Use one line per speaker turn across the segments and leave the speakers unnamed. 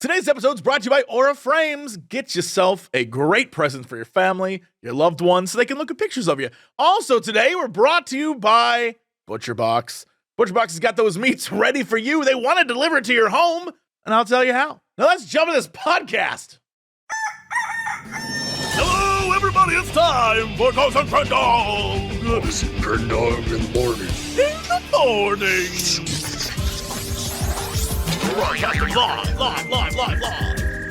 Today's episode is brought to you by Aura Frames. Get yourself a great present for your family, your loved ones, so they can look at pictures of you. Also today, we're brought to you by ButcherBox. ButcherBox has got those meats ready for you. They want to deliver it to your home, and I'll tell you how. Now let's jump into this podcast. Hello, everybody. It's time for Ghost and Crendor.
This is Crendor in the morning.
In the morning. Broadcasting live.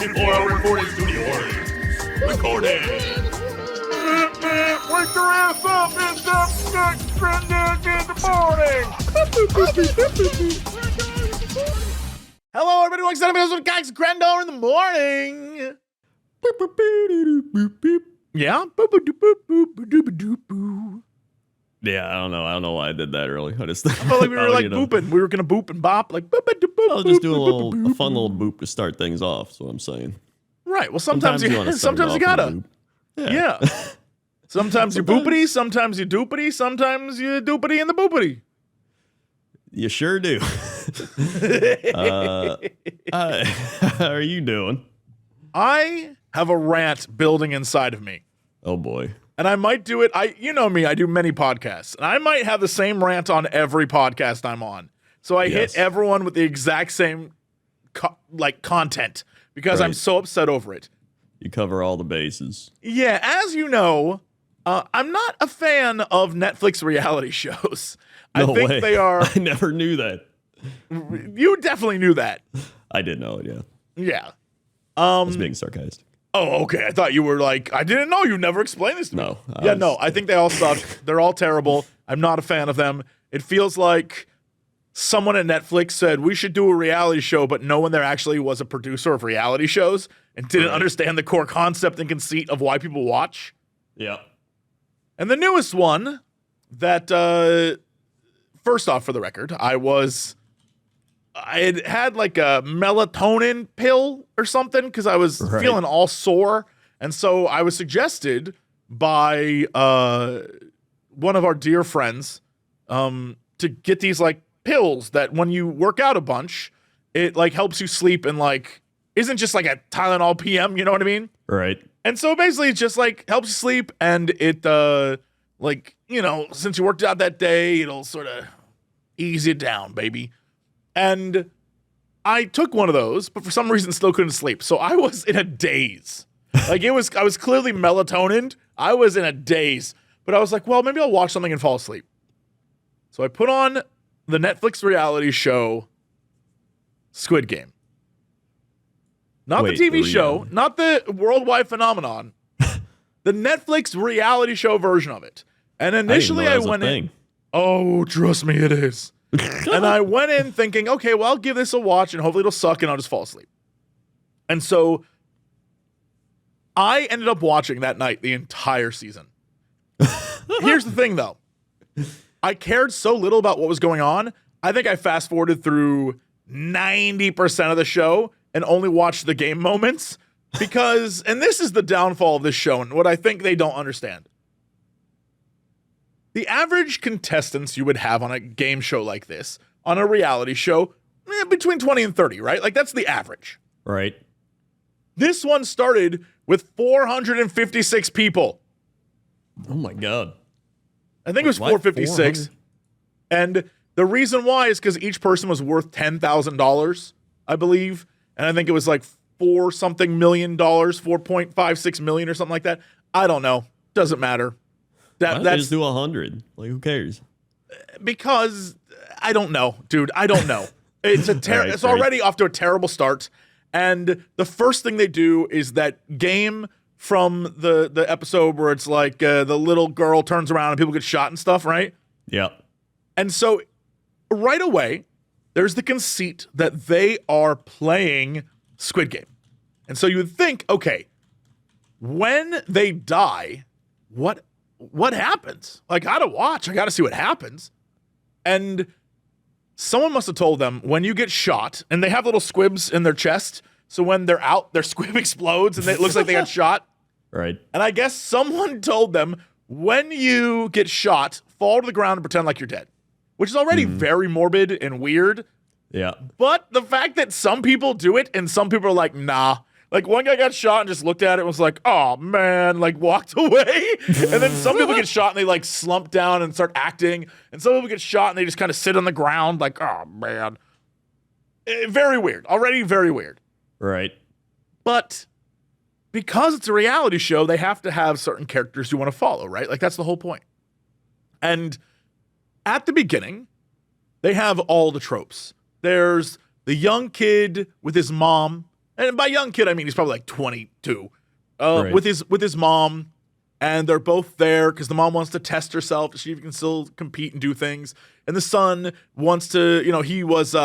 In 4-hour recording studio. Recording. Wake your ass up. It's the Crendor in the morning. Hello, everybody. Welcome to another episode of Guys and Crendor in the morning. Yeah.
Yeah, I don't know why I did that early. I
felt like we were like booping. We were gonna boop and bop, like boop and boop.
I was just doing a fun little boop to start things off. That's what I'm saying.
Right. Well, sometimes you gotta. Yeah. Sometimes you're boopity, sometimes you're doopity, sometimes you're doopity in the boopity.
You sure do. How are you doing?
I have a rant building inside of me.
Oh boy.
And I might do it. You know me, I do many podcasts. And I might have the same rant on every podcast I'm on. So I hit everyone with the exact same content because I'm so upset over it.
You cover all the bases.
Yeah, as you know, I'm not a fan of Netflix reality shows.
No
I think
way.
They are.
I never knew that.
You definitely knew that.
I did know it, yeah.
Yeah.
I was being sarcastic.
Oh, okay. I thought you were like, I didn't know. You never explained this to me.
No.
I think they all suck. They're all terrible. I'm not a fan of them. It feels like someone at Netflix said, we should do a reality show, but no one there actually was a producer of reality shows and didn't understand the core concept and conceit of why people watch.
Yeah.
And the newest one that, first off, for the record, I had like a melatonin pill or something because I was feeling all sore. And so I was suggested by one of our dear friends to get these like pills that when you work out a bunch, it like helps you sleep and like isn't just like a Tylenol PM, you know what I mean?
Right.
And so basically it just like helps you sleep and it like, you know, since you worked out that day, it'll sort of ease you down, baby. And I took one of those, but for some reason still couldn't sleep. So I was in a daze. Like I was clearly melatonin. I was in a daze. But I was like, well, maybe I'll watch something and fall asleep. So I put on the Netflix reality show Squid Game. Not the TV show, not the worldwide phenomenon. The Netflix reality show version of it. And initially I went in. Oh, trust me, it is. And I went in thinking, okay, well, I'll give this a watch and hopefully it'll suck and I'll just fall asleep. And so I ended up watching that night the entire season. Here's the thing, though. I cared so little about what was going on. I think I fast forwarded through 90% of the show and only watched the game moments because, and this is the downfall of this show and what I think they don't understand. The average contestants you would have on a game show like this, on a reality show, between 20 and 30, right? Like, that's the average.
Right.
This one started with 456 people.
Oh, my God.
I think it was 456. And the reason why is because each person was worth $10,000, I believe. And I think it was like $4 million, 4.56 million or something like that. I don't know. Doesn't matter.
Why don't just do 100? Like, who cares?
Because I don't know, dude. I don't know. It's it's already off to a terrible start. And the first thing they do is that game from the episode where it's like the little girl turns around and people get shot and stuff, right?
Yeah.
And so right away, there's the conceit that they are playing Squid Game. And so you would think, okay, when they die, what happens? Like, I gotta watch. I gotta see what happens. And someone must have told them when you get shot, and they have little squibs in their chest, so when they're out, their squib explodes and it looks like they got shot.
Right.
And I guess someone told them when you get shot, fall to the ground and pretend like you're dead, which is already very morbid and weird.
Yeah.
But the fact that some people do it and some people are like, nah. Like, one guy got shot and just looked at it and was like, oh, man, like, walked away. And then some people get shot and they, like, slump down and start acting. And some people get shot and they just kind of sit on the ground like, oh, man. Very weird. Already very weird.
Right.
But because it's a reality show, they have to have certain characters you want to follow, right? Like, that's the whole point. And at the beginning, they have all the tropes. There's the young kid with his mom. And by young kid, I mean he's probably like 22,
Right.
with his mom, and they're both there because the mom wants to test herself to see if he can still compete and do things, and the son wants to, he was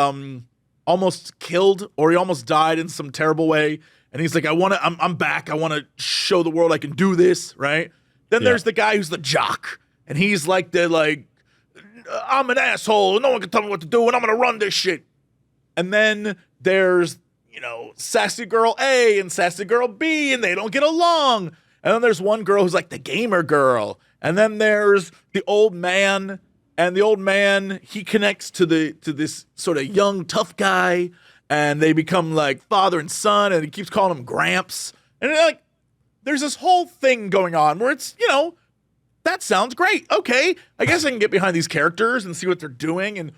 almost killed or he almost died in some terrible way, and he's like, I'm back, I want to show the world I can do this, right? Then there's the guy who's the jock, and he's like I'm an asshole, no one can tell me what to do, and I'm gonna run this shit. And then there's sassy girl A and sassy girl B, and they don't get along. And then there's one girl who's like the gamer girl. And then there's the old man, and the old man, he connects to this sort of young, tough guy, and they become like father and son, and he keeps calling him Gramps. And like, there's this whole thing going on where it's, that sounds great. Okay, I guess I can get behind these characters and see what they're doing. And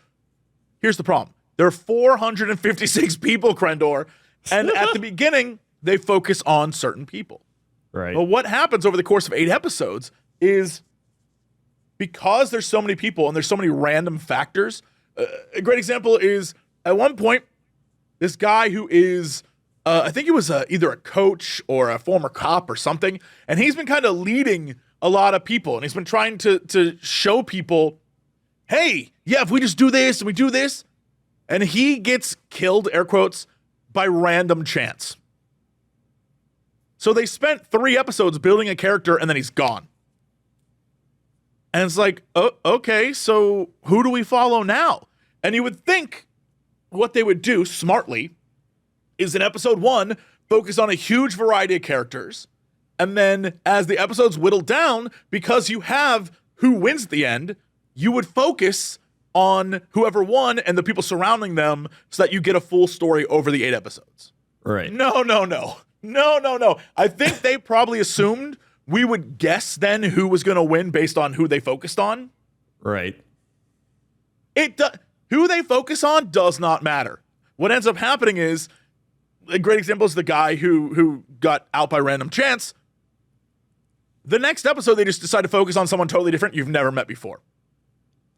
here's the problem. There are 456 people, Crendor, and at the beginning, they focus on certain people.
Right.
But what happens over the course of 8 episodes is, because there's so many people and there's so many random factors, a great example is, at one point, this guy who is, I think he was either a coach or a former cop or something, and he's been kind of leading a lot of people, and he's been trying to show people, hey, yeah, if we just do this and we do this, and he gets killed, air quotes, by random chance. So they spent 3 episodes building a character, and then he's gone. And it's like, oh, okay, so who do we follow now? And you would think what they would do smartly is in episode 1, focus on a huge variety of characters. And then as the episodes whittle down, because you have who wins at the end, you would focus on whoever won and the people surrounding them so that you get a full story over the 8 episodes.
Right.
No. I think they probably assumed we would guess then who was going to win based on who they focused on.
Right.
Who they focus on does not matter. What ends up happening is, a great example is the guy who got out by random chance. The next episode, they just decide to focus on someone totally different you've never met before.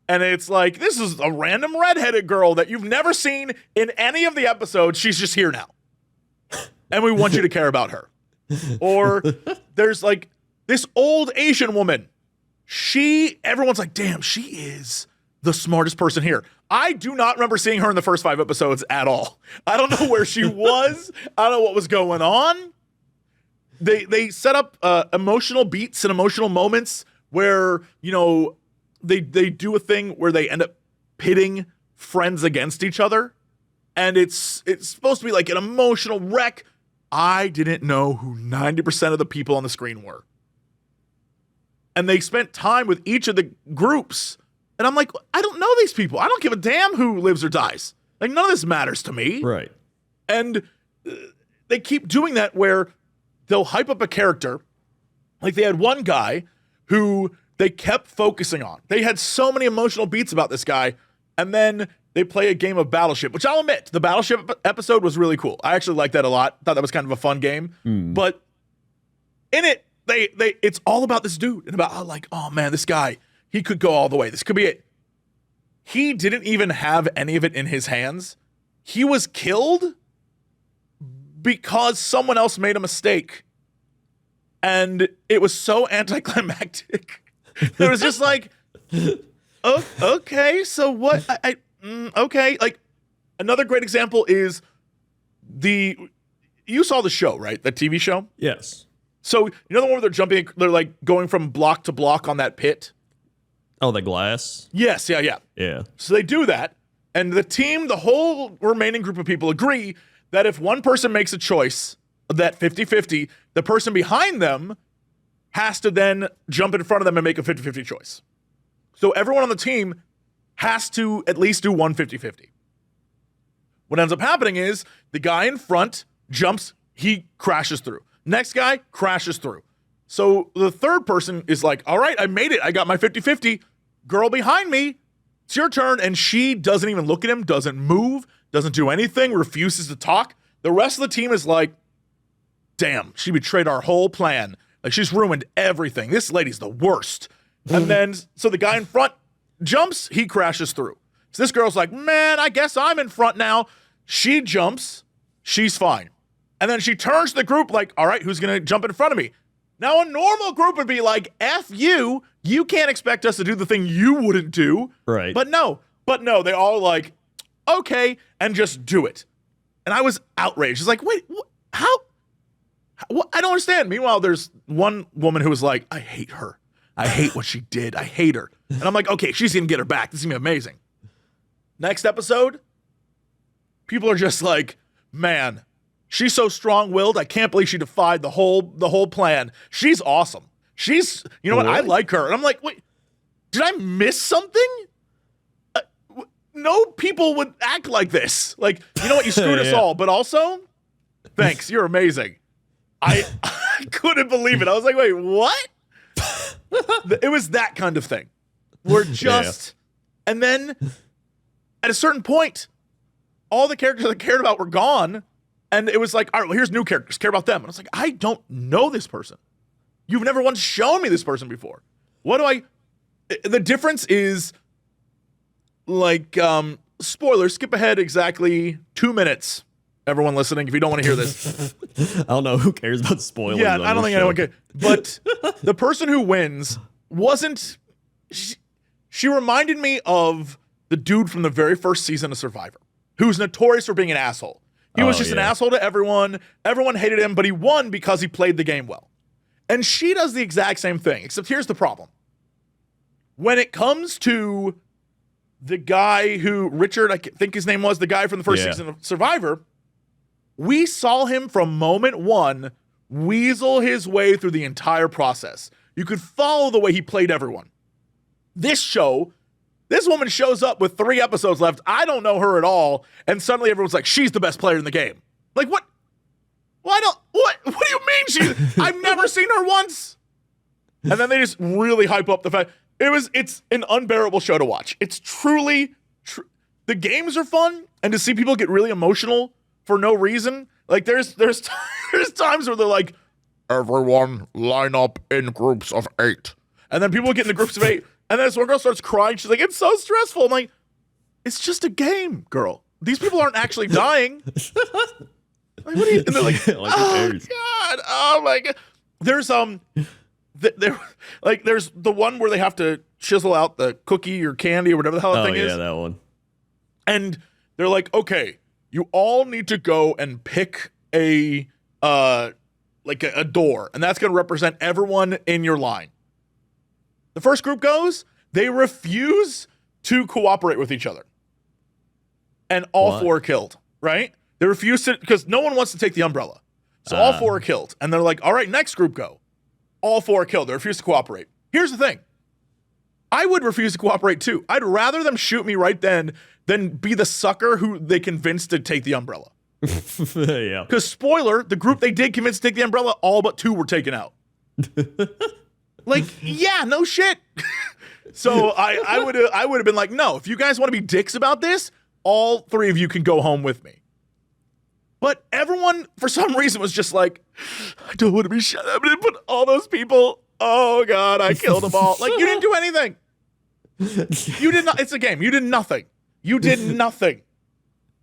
And it's like, this is a random redheaded girl that you've never seen in any of the episodes. She's just here now. And we want you to care about her. Or there's like this old Asian woman. Everyone's like, damn, she is the smartest person here. I do not remember seeing her in the first 5 episodes at all. I don't know where she was. I don't know what was going on. They set up emotional beats and emotional moments where, they do a thing where they end up pitting friends against each other. And it's supposed to be like an emotional wreck. I didn't know who 90% of the people on the screen were. And they spent time with each of the groups. And I'm like, I don't know these people. I don't give a damn who lives or dies. Like, none of this matters to me.
Right.
And they keep doing that where they'll hype up a character. Like, they had one guy who they kept focusing on. They had so many emotional beats about this guy. And then they play a game of Battleship, which I'll admit, the Battleship episode was really cool. I actually liked that a lot. Thought that was kind of a fun game. But in it, it's all about this dude and about how, like, oh man, this guy, he could go all the way. This could be it. He didn't even have any of it in his hands. He was killed because someone else made a mistake. And it was so anticlimactic. It was just like, oh, okay, so what? Okay. Like, another great example is you saw the show, right? The TV show?
Yes.
So, the one where they're like going from block to block on that pit?
Oh, the glass?
Yes, yeah.
Yeah.
So they do that, and the whole remaining group of people agree that if one person makes a choice, that 50-50, the person behind them has to then jump in front of them and make a 50-50 choice. So everyone on the team has to at least do one 50-50. What ends up happening is the guy in front jumps, he crashes through. Next guy crashes through. So the third person is like, all right, I made it. I got my 50-50. Girl behind me, it's your turn. And she doesn't even look at him, doesn't move, doesn't do anything, refuses to talk. The rest of the team is like, damn, she betrayed our whole plan. Like, she's ruined everything. This lady's the worst. And then, so the guy in front jumps, he crashes through. So this girl's like, man, I guess I'm in front now. She jumps, she's fine. And then she turns to the group like, all right, who's going to jump in front of me? Now, a normal group would be like, F you. You can't expect us to do the thing you wouldn't do.
Right.
But no, they all like, okay, and just do it. And I was outraged. It's like, wait, how? What? I don't understand. Meanwhile, there's one woman who was like, I hate her. I hate what she did. I hate her. And I'm like, okay, she's going to get her back. This is going to be amazing. Next episode, people are just like, man, she's so strong-willed. I can't believe she defied the whole plan. She's awesome. She's, you know what? I like her. And I'm like, wait, did I miss something? No people would act like this. Like, you know what? You screwed us all. But also, thanks. You're amazing. I couldn't believe it. I was like, wait, what? It was that kind of thing. We're just, and then at a certain point, all the characters I cared about were gone. And it was like, all right, well, here's new characters. Care about them. And I was like, I don't know this person. You've never once shown me this person before. The difference is, like, spoilers, skip ahead exactly 2 minutes. Everyone listening, if you don't want to hear this.
I don't know who cares about spoilers.
Yeah, I don't think anyone cares. But the person who wins wasn't, she reminded me of the dude from the very first season of Survivor, who's notorious for being an asshole. He was just an asshole to everyone. Everyone hated him, but he won because he played the game well. And she does the exact same thing, except here's the problem. When it comes to the guy who, Richard, I think his name was, the guy from the first season of Survivor, we saw him from moment one weasel his way through the entire process. You could follow the way he played everyone. This show, this woman shows up with 3 episodes left. I don't know her at all. And suddenly everyone's like, she's the best player in the game. Like, what? What do you mean I've never seen her once. And then they just really hype up the fact. It's an unbearable show to watch. It's truly, the games are fun. And to see people get really emotional for no reason. Like, there's times where they're like,
everyone line up in groups of 8.
And then people get in the groups of 8. And then this one girl starts crying. She's like, it's so stressful. I'm like, it's just a game, girl. These people aren't actually dying. Like, what are you? And they're like, oh God, oh my God. There's there's the one where they have to chisel out the cookie or candy or whatever the hell that thing is.
Oh yeah, that one.
And they're like, okay, you all need to go and pick a door, and that's going to represent everyone in your line. The first group goes, they refuse to cooperate with each other. And all 4 are killed, right? They refuse to, because no one wants to take the umbrella. So all 4 are killed. And they're like, all right, next group go. All 4 are killed. They refuse to cooperate. Here's the thing. I would refuse to cooperate too. I'd rather them shoot me right then than be the sucker who they convinced to take the umbrella.
Yeah.
Because spoiler, the group they did convince to take the umbrella, all but 2 were taken out. Like, yeah, no shit. So I would have been like, no, if you guys want to be dicks about this, all 3 of you can go home with me. But everyone, for some reason, was just like, I don't want to be shut up. And put all those people, oh God, I killed them all. Like, you didn't do anything. You did not. It's a game. You did nothing. You did nothing.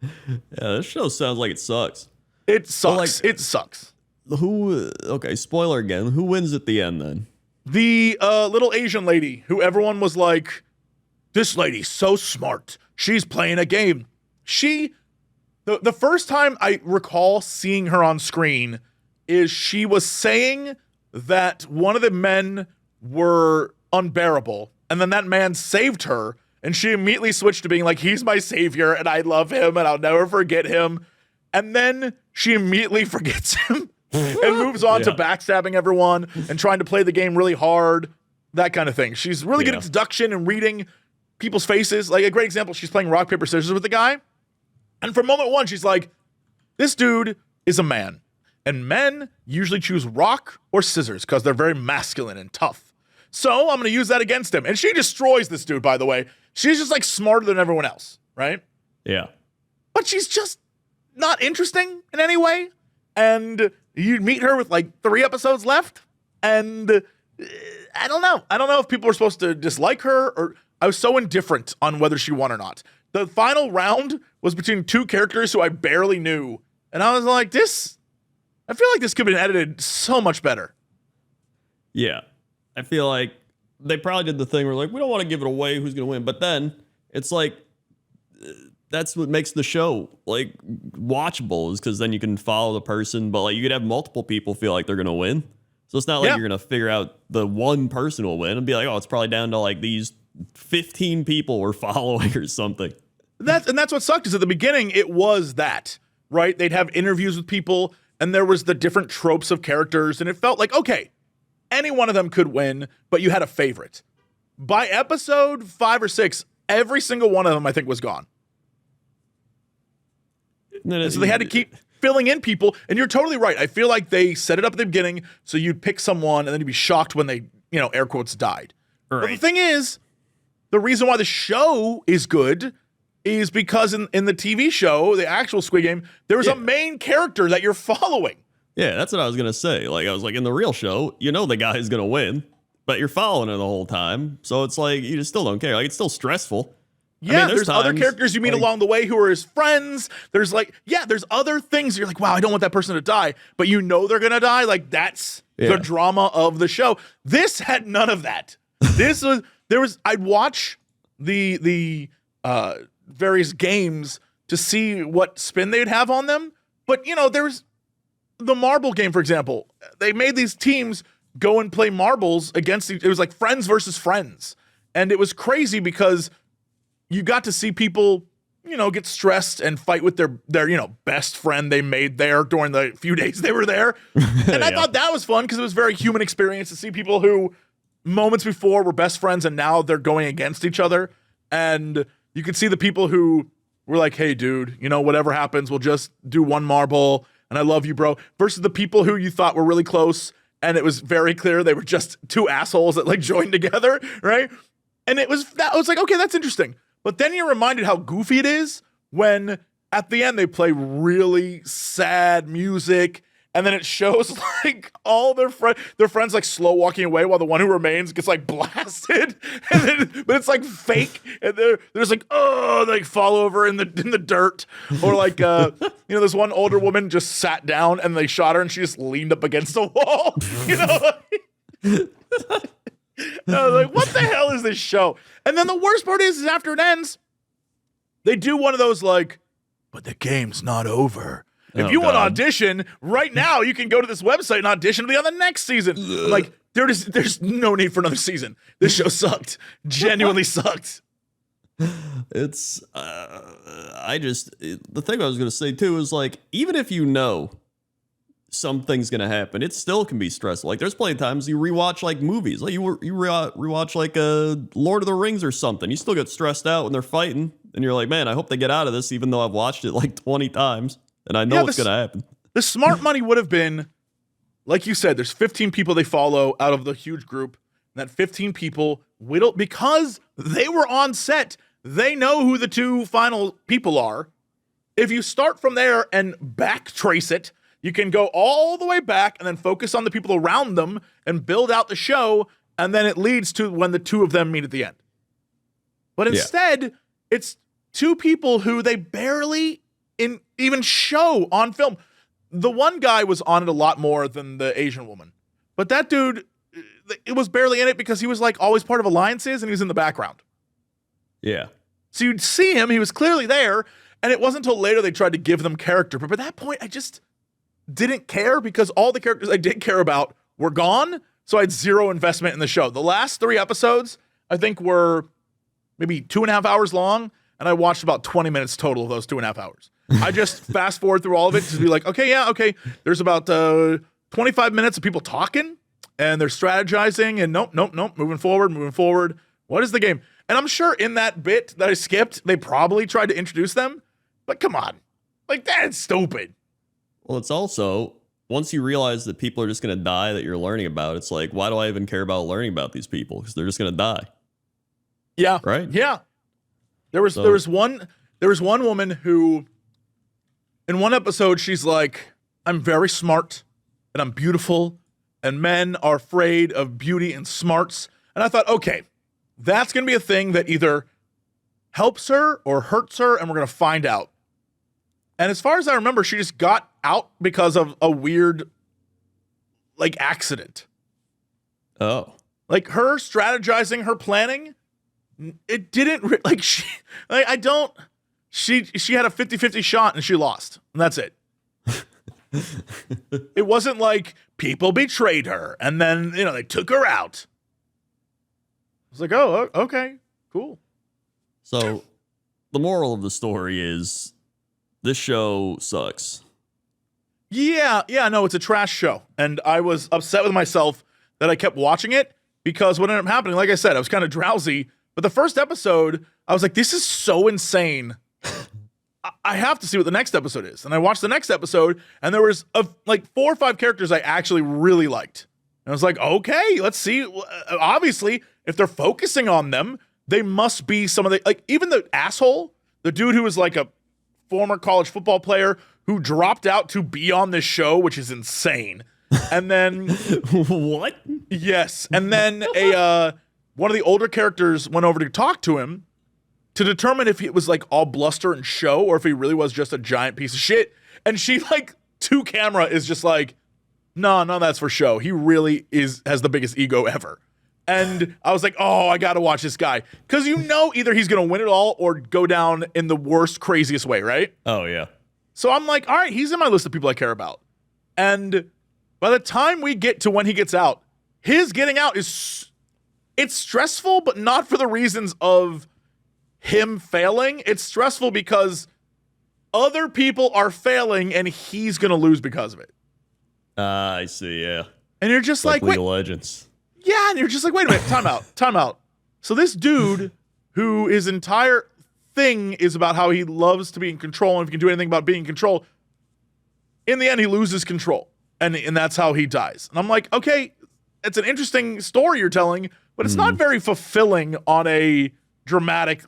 Yeah, this show sounds like it sucks.
It sucks. It sucks.
Okay, spoiler again. Who wins at the end then?
The little Asian lady who everyone was like, this lady's so smart. She's playing a game. The first time I recall seeing her on screen is she was saying that one of the men were unbearable, and then that man saved her, and she immediately switched to being like, he's my savior, and I love him, and I'll never forget him. And then she immediately forgets him and moves on to backstabbing everyone and trying to play the game really hard, that kind of thing. She's really good at deduction and reading people's faces. Like, a great example, she's playing rock, paper, scissors with the guy. And from moment one, she's like, this dude is a man. And men usually choose rock or scissors because they're very masculine and tough. So I'm going to use that against him. And she destroys this dude, by the way. She's just like smarter than everyone else, right?
Yeah.
But she's just not interesting in any way. And you meet her with like 3 episodes left. And I don't know. I don't know if people were supposed to dislike her, or I was so indifferent on whether she won or not. The final round was between 2 characters who I barely knew. And I was like, I feel like this could have been edited so much better.
Yeah. I feel like they probably did the thing where like, we don't want to give it away who's going to win. But then it's like, that's what makes the show like watchable, is because then you can follow the person. But like you could have multiple people feel like they're going to win. So it's not like you're going to figure out the one person will win and be like, oh, it's probably down to like these 15 people we're following or something.
That's what sucked is at the beginning, it was that, right? They'd have interviews with people and there was the different tropes of characters. And it felt like, okay, any one of them could win, but you had a favorite. By episode 5 or 6, every single one of them, I think, was gone. And so they had to keep filling in people. And you're totally right. I feel like they set it up at the beginning so you'd pick someone and then you'd be shocked when they, air quotes, died.
Right.
But the thing is, the reason why the show is good is because in the TV show, the actual Squid Game, there was a main character that you're following.
Yeah, that's what I was going to say. Like, I was like, in the real show, the guy is going to win, but you're following it the whole time. So it's like, you just still don't care. Like, it's still stressful.
Yeah, there's other characters you meet along the way who are his friends. There's there's other things. You're like, wow, I don't want that person to die, but they're going to die. Like, that's the drama of the show. This had none of that. I'd watch the various games to see what spin they'd have on them. But, there's the marble game, for example. They made these teams go and play marbles against it was like friends versus friends. And it was crazy because you got to see people, get stressed and fight with their best friend they made there during the few days they were there. And I thought that was fun because it was a very human experience to see people who moments before were best friends and now they're going against each other. And you could see the people who were like, hey, dude, whatever happens, we'll just do one marble. And I love you, bro. Versus the people who you thought were really close. And it was very clear they were just 2 assholes that like joined together. Right. And I was like, okay, that's interesting. But then you're reminded how goofy it is when at the end they play really sad music. And then it shows like all their friends like slow walking away while the one who remains gets like blasted. But it's like fake. And they're just like, oh, they fall over in the dirt. Or like, this one older woman just sat down and they shot her and she just leaned up against a wall. I was like, what the hell is this show? And then the worst part is after it ends, they do one of those like, but the game's not over. If you want to audition right now, you can go to this website and audition to be on the next season. Like, there's no need for another season. This show sucked. Genuinely sucked.
It's, the thing I was going to say too is like, even if something's going to happen, it still can be stressful. Like, there's plenty of times you rewatch like movies, like you rewatch like Lord of the Rings or something. You still get stressed out when they're fighting, and you're like, man, I hope they get out of this, even though I've watched it like 20 times. And I know what's going to happen. The
smart money would have been, like you said, there's 15 people they follow out of the huge group. And that 15 people, because they were on set, they know who the 2 final people are. If you start from there and backtrace it, you can go all the way back and then focus on the people around them and build out the show. And then it leads to when the 2 of them meet at the end. But instead, it's 2 people who they barely even show on film. The one guy was on it a lot more than the Asian woman, but that dude, it was barely in it because he was like always part of alliances and he was in the background.
Yeah.
So you'd see him, he was clearly there, and it wasn't until later they tried to give them character. But by that point, I just didn't care because all the characters I did care about were gone. So I had 0 investment in the show. The last 3 episodes, I think, were maybe 2.5 hours long. And I watched about 20 minutes total of those 2.5 hours. I just fast forward through all of it to be like, okay. There's about 25 minutes of people talking and they're strategizing and nope. Moving forward. What is the game? And I'm sure in that bit that I skipped, they probably tried to introduce them. But come on. Like, that's stupid.
Well, it's also, once you realize that people are just going to die that you're learning about, it's like, why do I even care about learning about these people? Because they're just going to die.
Yeah.
Right?
Yeah. There was one woman who, in one episode, she's like, I'm very smart and I'm beautiful and men are afraid of beauty and smarts. And I thought, okay, that's going to be a thing that either helps her or hurts her, and we're going to find out. And as far as I remember, she just got out because of a weird, like, accident.
Oh.
Like, her strategizing, her planning, it didn't, like, she had a 50-50 shot and she lost. And that's it. It wasn't like people betrayed her and then, they took her out. I was like, oh, okay, cool.
So the moral of the story is this show sucks.
Yeah, no, it's a trash show. And I was upset with myself that I kept watching it because what ended up happening, like I said, I was kind of drowsy. But the first episode, I was like, this is so insane. I have to see what the next episode is. And I watched the next episode, and there was like 4 or 5 characters I actually really liked. And I was like, okay, let's see. Obviously, if they're focusing on them, they must be some of the, like, even the asshole, the dude who was like a former college football player who dropped out to be on this show, which is insane. And then
what?
Yes. And then one of the older characters went over to talk to him to determine if it was like all bluster and show or if he really was just a giant piece of shit. And she, like, to camera is just like, no, that's for show. He really has the biggest ego ever. And I was like, oh, I got to watch this guy. Because either he's going to win it all or go down in the worst, craziest way, right?
Oh, yeah.
So I'm like, all right, he's in my list of people I care about. And by the time we get to when he gets out, his getting out it's stressful, but not for the reasons of him failing. It's stressful because other people are failing and he's going to lose because of it.
I see, yeah.
And you're just like
League of Legends.
Yeah, and you're just like, wait a minute, time out. So this dude, who his entire thing is about how he loves to be in control, and if he can do anything about being in control, in the end, he loses control, and that's how he dies. And I'm like, okay, it's an interesting story you're telling, but it's not very fulfilling on a dramatic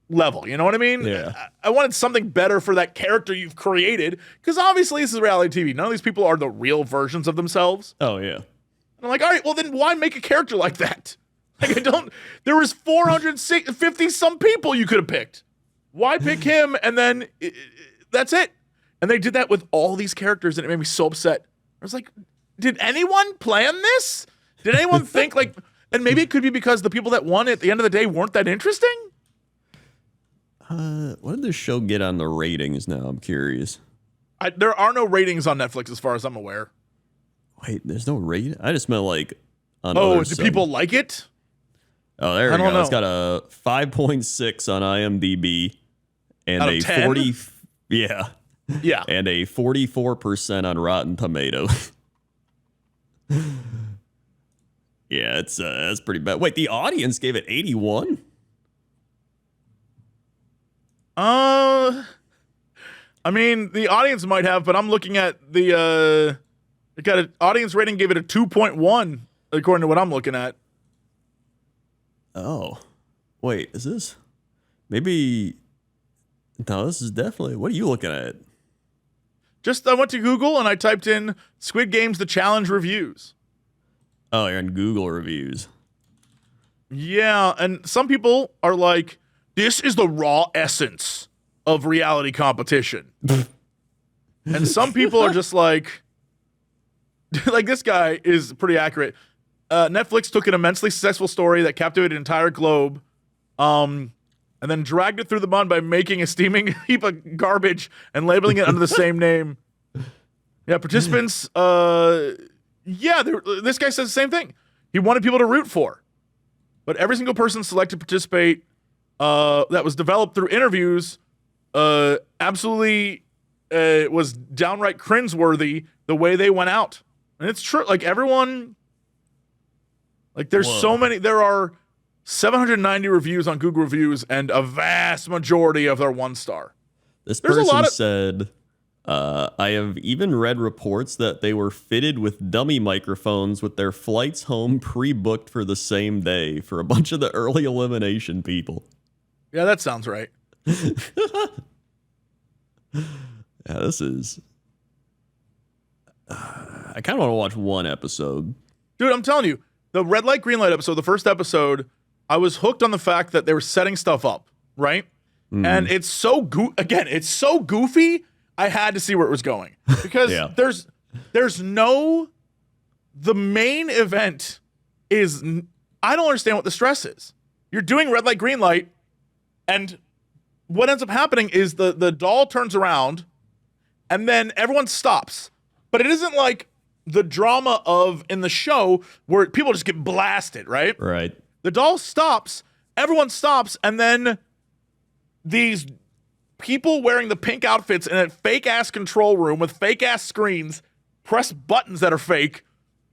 level. You know what I mean?
Yeah.
I wanted something better for that character you've created, because obviously this is reality TV. None of these people are the real versions of themselves.
Oh, yeah.
And I'm like, all right, well, then why make a character like that? Like, there was 450 some people you could have picked. Why pick him? And then that's it. And they did that with all these characters, and it made me so upset. I was like, did anyone plan this? Did anyone think, like, and maybe it could be because the people that won at the end of the day weren't that interesting?
What did this show get on the ratings now? I'm curious.
There are no ratings on Netflix as far as I'm aware.
Wait, there's no rating? I just meant like on
Oh, do people like it?
Oh, there we go.
know.
It's got a 5.6 on IMDb and
Out of
a
10?
40 yeah.
Yeah.
And a 44% on Rotten Tomatoes. Yeah, that's pretty bad. Wait, the audience gave it 81?
I mean, the audience might have, but I'm looking at the it got an audience rating, gave it a 2.1 according to what I'm looking at.
Oh. Wait, is this? Maybe. No, this is definitely. What are you looking at?
I went to Google and I typed in Squid Games The Challenge reviews.
Oh, you're on Google reviews.
Yeah, and some people are like, this is the raw essence of reality competition. And some people are just like this guy is pretty accurate. Netflix took an immensely successful story that captivated an entire globe, and then dragged it through the mud by making a steaming heap of garbage and labeling it under the same name. Yeah, participants, this guy says the same thing. He wanted people to root for. But every single person selected to participate that was developed through interviews absolutely was downright cringeworthy the way they went out. And it's true. Like, everyone, like, there's so many. There are 790 reviews on Google Reviews, and a vast majority of their 1 star.
This
There's a
person
lot of-
said, I have even read reports that they were fitted with dummy microphones with their flights home pre-booked for the same day for a bunch of the early elimination people.
Yeah, that sounds right.
Yeah, this is... I kind of want to watch one episode.
Dude, I'm telling you, the red light, green light episode, the first episode, I was hooked on the fact that they were setting stuff up, right? And it's so it's so goofy. I had to see where it was going because there's no, the main event is, I don't understand what the stress is. You're doing red light, green light, and what ends up happening is the doll turns around and then everyone stops. But it isn't like the drama of in the show where people just get blasted, right?
Right.
The doll stops, everyone stops, and then these people wearing the pink outfits in a fake-ass control room with fake-ass screens press buttons that are fake,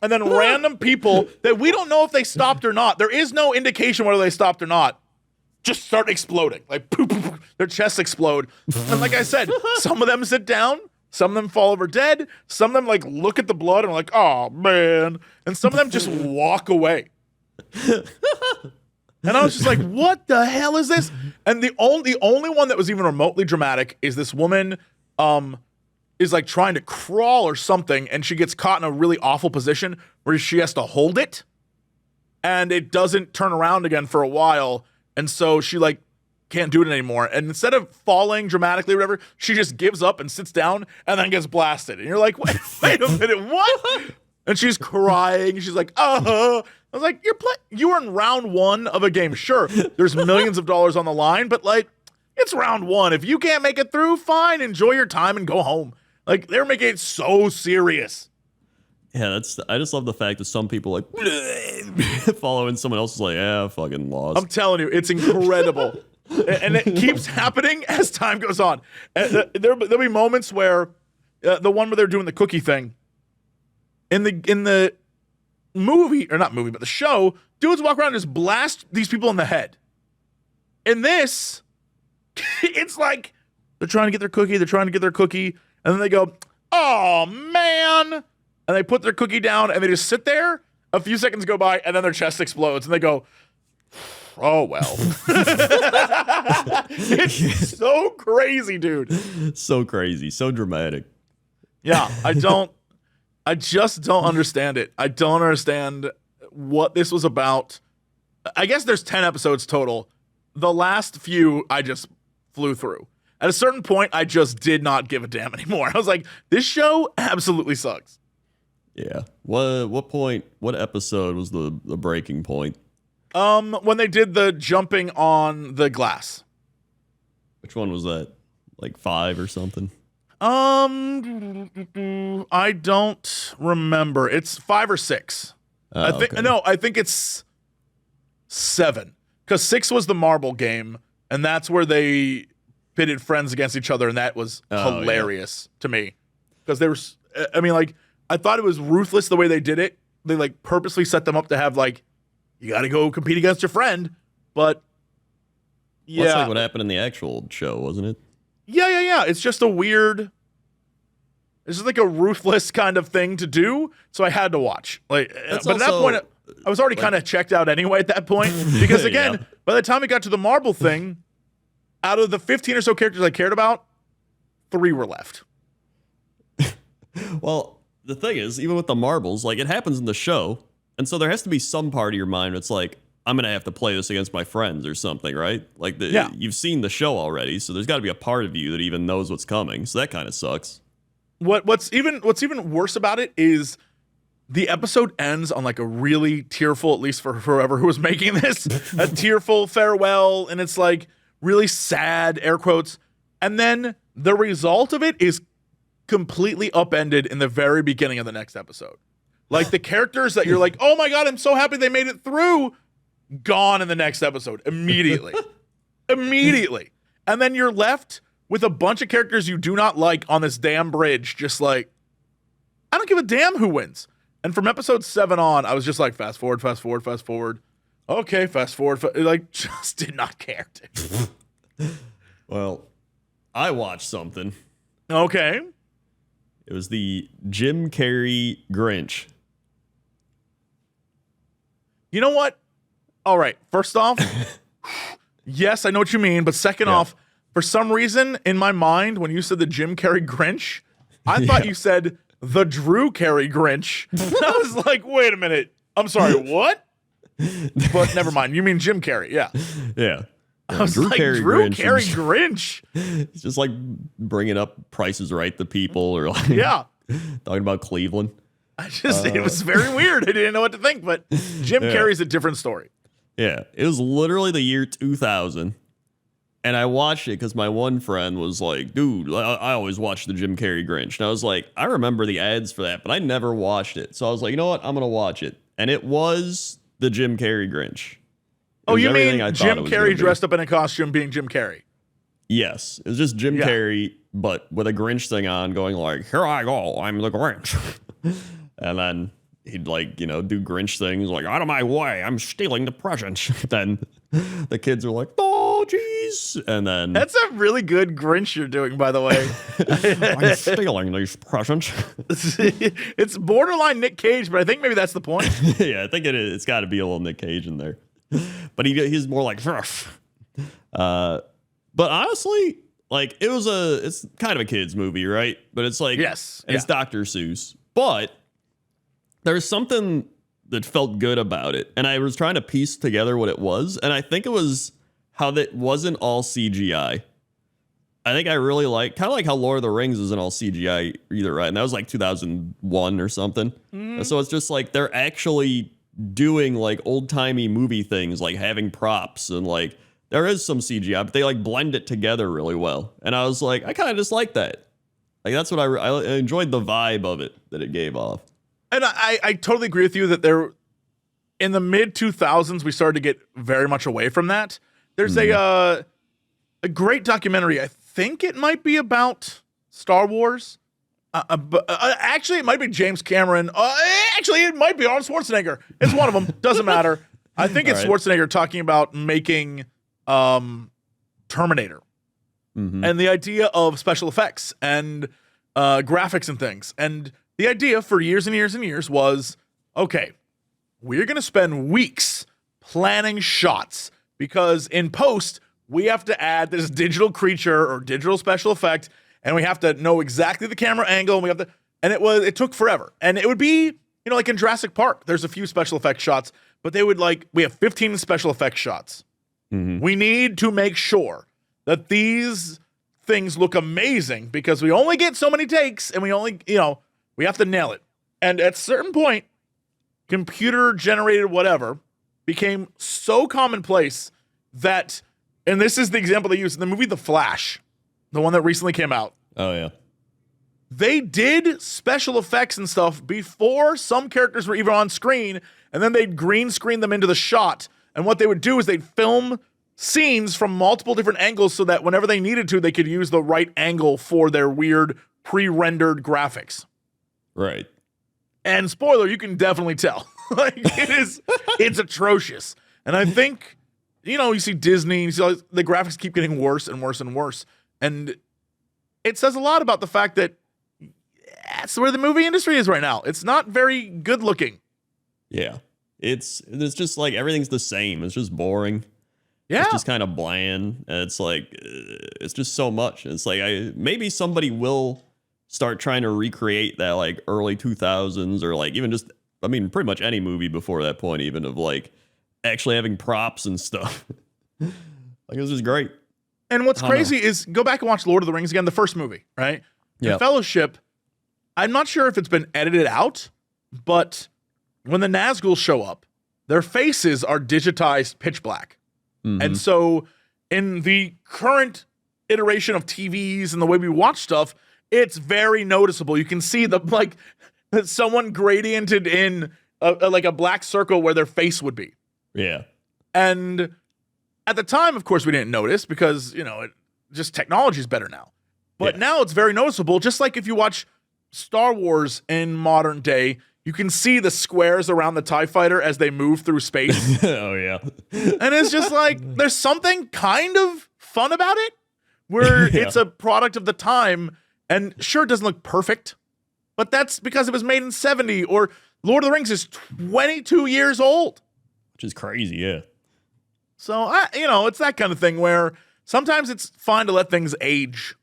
and then random people that we don't know if they stopped or not. There is no indication whether they stopped or not. Just start exploding. Like, poof, poof, poof, their chests explode. And like I said, some of them sit down, some of them fall over dead, some of them like look at the blood and are like, oh man, and some of them just walk away. And I was just like, what the hell is this? And the only one that was even remotely dramatic is this woman is like trying to crawl or something, and she gets caught in a really awful position where she has to hold it, and it doesn't turn around again for a while, and so she like can't do it anymore. And instead of falling dramatically or whatever, she just gives up and sits down and then gets blasted. And you're like, wait a minute, what? And she's crying. She's like, I was like, you were in round one of a game. Sure, there's millions of dollars on the line, but like, it's round one. If you can't make it through, fine, enjoy your time and go home. Like, they're making it so serious.
Yeah, I just love the fact that some people like following someone else is like, yeah, fucking lost.
I'm telling you, it's incredible. And it keeps happening as time goes on. And there'll be moments where the one where they're doing the cookie thing in the movie, or not movie, but the show, dudes walk around and just blast these people in the head. In this, it's like they're trying to get their cookie, and then they go, oh man, and they put their cookie down and they just sit there. A few seconds go by and then their chest explodes and they go, oh well. It's so crazy, dude.
So crazy, so dramatic.
Yeah, I just don't understand it. I don't understand what this was about. I guess there's 10 episodes total. The last few I just flew through. At a certain point, I just did not give a damn anymore. I was like, this show absolutely sucks.
Yeah. What episode was the breaking point?
When they did the jumping on the glass.
Which one was that? Like 5 or something?
I don't remember. It's 5 or 6. I think
okay.
No, I think it's 7. Because 6 was the marble game, and that's where they pitted friends against each other, and that was hilarious to me. Because they were, I mean, like, I thought it was ruthless the way they did it. They like purposely set them up to have like, you got to go compete against your friend, but yeah,
well, that's like what happened in the actual show, wasn't it?
Yeah. It's just a weird. It's just like a ruthless kind of thing to do. So I had to watch. Like,
That's
but at that
also,
point, I was already kind of checked out anyway. At that point, because again,
Yeah.
by the time we got to the marble thing, out of the 15 or so characters I cared about, 3 were left.
Well, the thing is, even with the marbles, like it happens in the show, and so there has to be some part of your mind that's like, I'm gonna have to play this against my friends or something, right? Like you've seen the show already, so there's got to be a part of you that even knows what's coming. So that kind of sucks.
What's even worse about it is the episode ends on like a really tearful, at least for whoever who was making this, a tearful farewell, and it's like really sad, air quotes, and then the result of it is completely upended in the very beginning of the next episode. Like the characters that you're like, oh my god, I'm so happy they made it through, gone in the next episode immediately. And then you're left with a bunch of characters you do not like on this damn bridge, just like, I don't give a damn who wins. And from episode 7 on, I was just like, fast forward. Okay, fast forward. Like, just did not care.
Well, I watched something.
Okay.
It was the Jim Carrey Grinch.
You know what? All right. First off, yes, I know what you mean. But second off, for some reason in my mind, when you said the Jim Carrey Grinch, I thought you said the Drew Carey Grinch. I was like, wait a minute. I'm sorry, what? But never mind. You mean Jim Carrey. Yeah.
Yeah.
I was
Drew
like,
Carey
Drew
Grinch
Carey
is-
Grinch.
It's just like bringing up Prices Right to people or like
Yeah.
talking about Cleveland.
It was very weird. I didn't know what to think, but Jim Carrey's a different story.
Yeah. It was literally the year 2000. And I watched it because my one friend was like, dude, I always watch the Jim Carrey Grinch. And I was like, I remember the ads for that, but I never watched it. So I was like, you know what? I'm going to watch it. And it was the Jim Carrey Grinch.
Oh, you mean
I thought
Jim
it was gonna
Carrey
be.
dressed up in a costume being Jim Carrey?
Yes. It was just Jim
Yeah.
Carrey, but with a Grinch thing on, going like, here I go, I'm the Grinch. And then he'd like, do Grinch things like, out of my way, I'm stealing the presents. Then the kids are like, oh, jeez. And then
That's a really good Grinch you're doing, by the way.
I'm stealing these presents.
It's borderline Nick Cage, but I think maybe that's the point.
Yeah, I think it is. It's got to be a little Nick Cage in there. But he's more like, but honestly, like it's kind of a kid's movie, right? But it's like,
Yes,
and it's Dr. Seuss. But there's something that felt good about it. And I was trying to piece together what it was. And I think it was how that wasn't all CGI. I think I really like, kind of like how Lord of the Rings isn't all CGI either, right? And that was like 2001 or something. So it's just like they're actually doing like old timey movie things, like having props and like there is some CGI, but they like blend it together really well. And I was like, I kind of just like that. Like that's what I enjoyed the vibe of it that it gave off.
And I totally agree with you that in the mid 2000s we started to get very much away from that. There's a great documentary. I think it might be about Star Wars. Actually, it might be James Cameron. Actually, it might be Arnold Schwarzenegger. It's one of them. Doesn't matter. I think it's Schwarzenegger talking about making Terminator and the idea of special effects and graphics and things. And the idea for years and years and years was, okay, we're going to spend weeks planning shots because in post, we have to add this digital creature or digital special effect, and we have to know exactly the camera angle, and we have to, and it took forever. And it would be, like in Jurassic Park, there's a few special effects shots, but they would we have 15 special effects shots. We need to make sure that these things look amazing because we only get so many takes, and we only, we have to nail it. And at a certain point, computer generated whatever became so commonplace that, and this is the example they used in the movie The Flash, the one that recently came out.
Oh, yeah.
They did special effects and stuff before some characters were even on screen, and then they'd green screen them into the shot. And what they would do is they'd film scenes from multiple different angles so that whenever they needed to, they could use the right angle for their weird pre-rendered graphics.
Right.
And spoiler, you can definitely tell. It's atrocious. And I think, you see Disney, you see the graphics keep getting worse and worse and worse. And it says a lot about the fact that that's where the movie industry is right now. It's not very good looking.
Yeah. It's just like everything's the same. It's just boring.
Yeah.
It's just kind of bland. And it's like, it's just so much. It's like, maybe somebody will start trying to recreate that like early 2000s or like even just, pretty much any movie before that point, even of like actually having props and stuff. Like it was just great.
And what's crazy is go back and watch Lord of the Rings again, the first movie, right?
Yeah.
The Fellowship, I'm not sure if it's been edited out, but when the Nazgûl show up, their faces are digitized pitch black. And so in the current iteration of TVs and the way we watch stuff, it's very noticeable. You can see someone gradiented in a black circle where their face would be.
Yeah.
And at the time, of course, we didn't notice because, just technology is better now. But now it's very noticeable. Just like if you watch Star Wars in modern day, you can see the squares around the TIE fighter as they move through space.
Oh, yeah.
And it's just like, there's something kind of fun about it, where
Yeah.
it's a product of the time. And sure, it doesn't look perfect, but that's because it was made in 70, or Lord of the Rings is 22 years old.
Which is crazy, yeah.
So, it's that kind of thing where sometimes it's fine to let things age.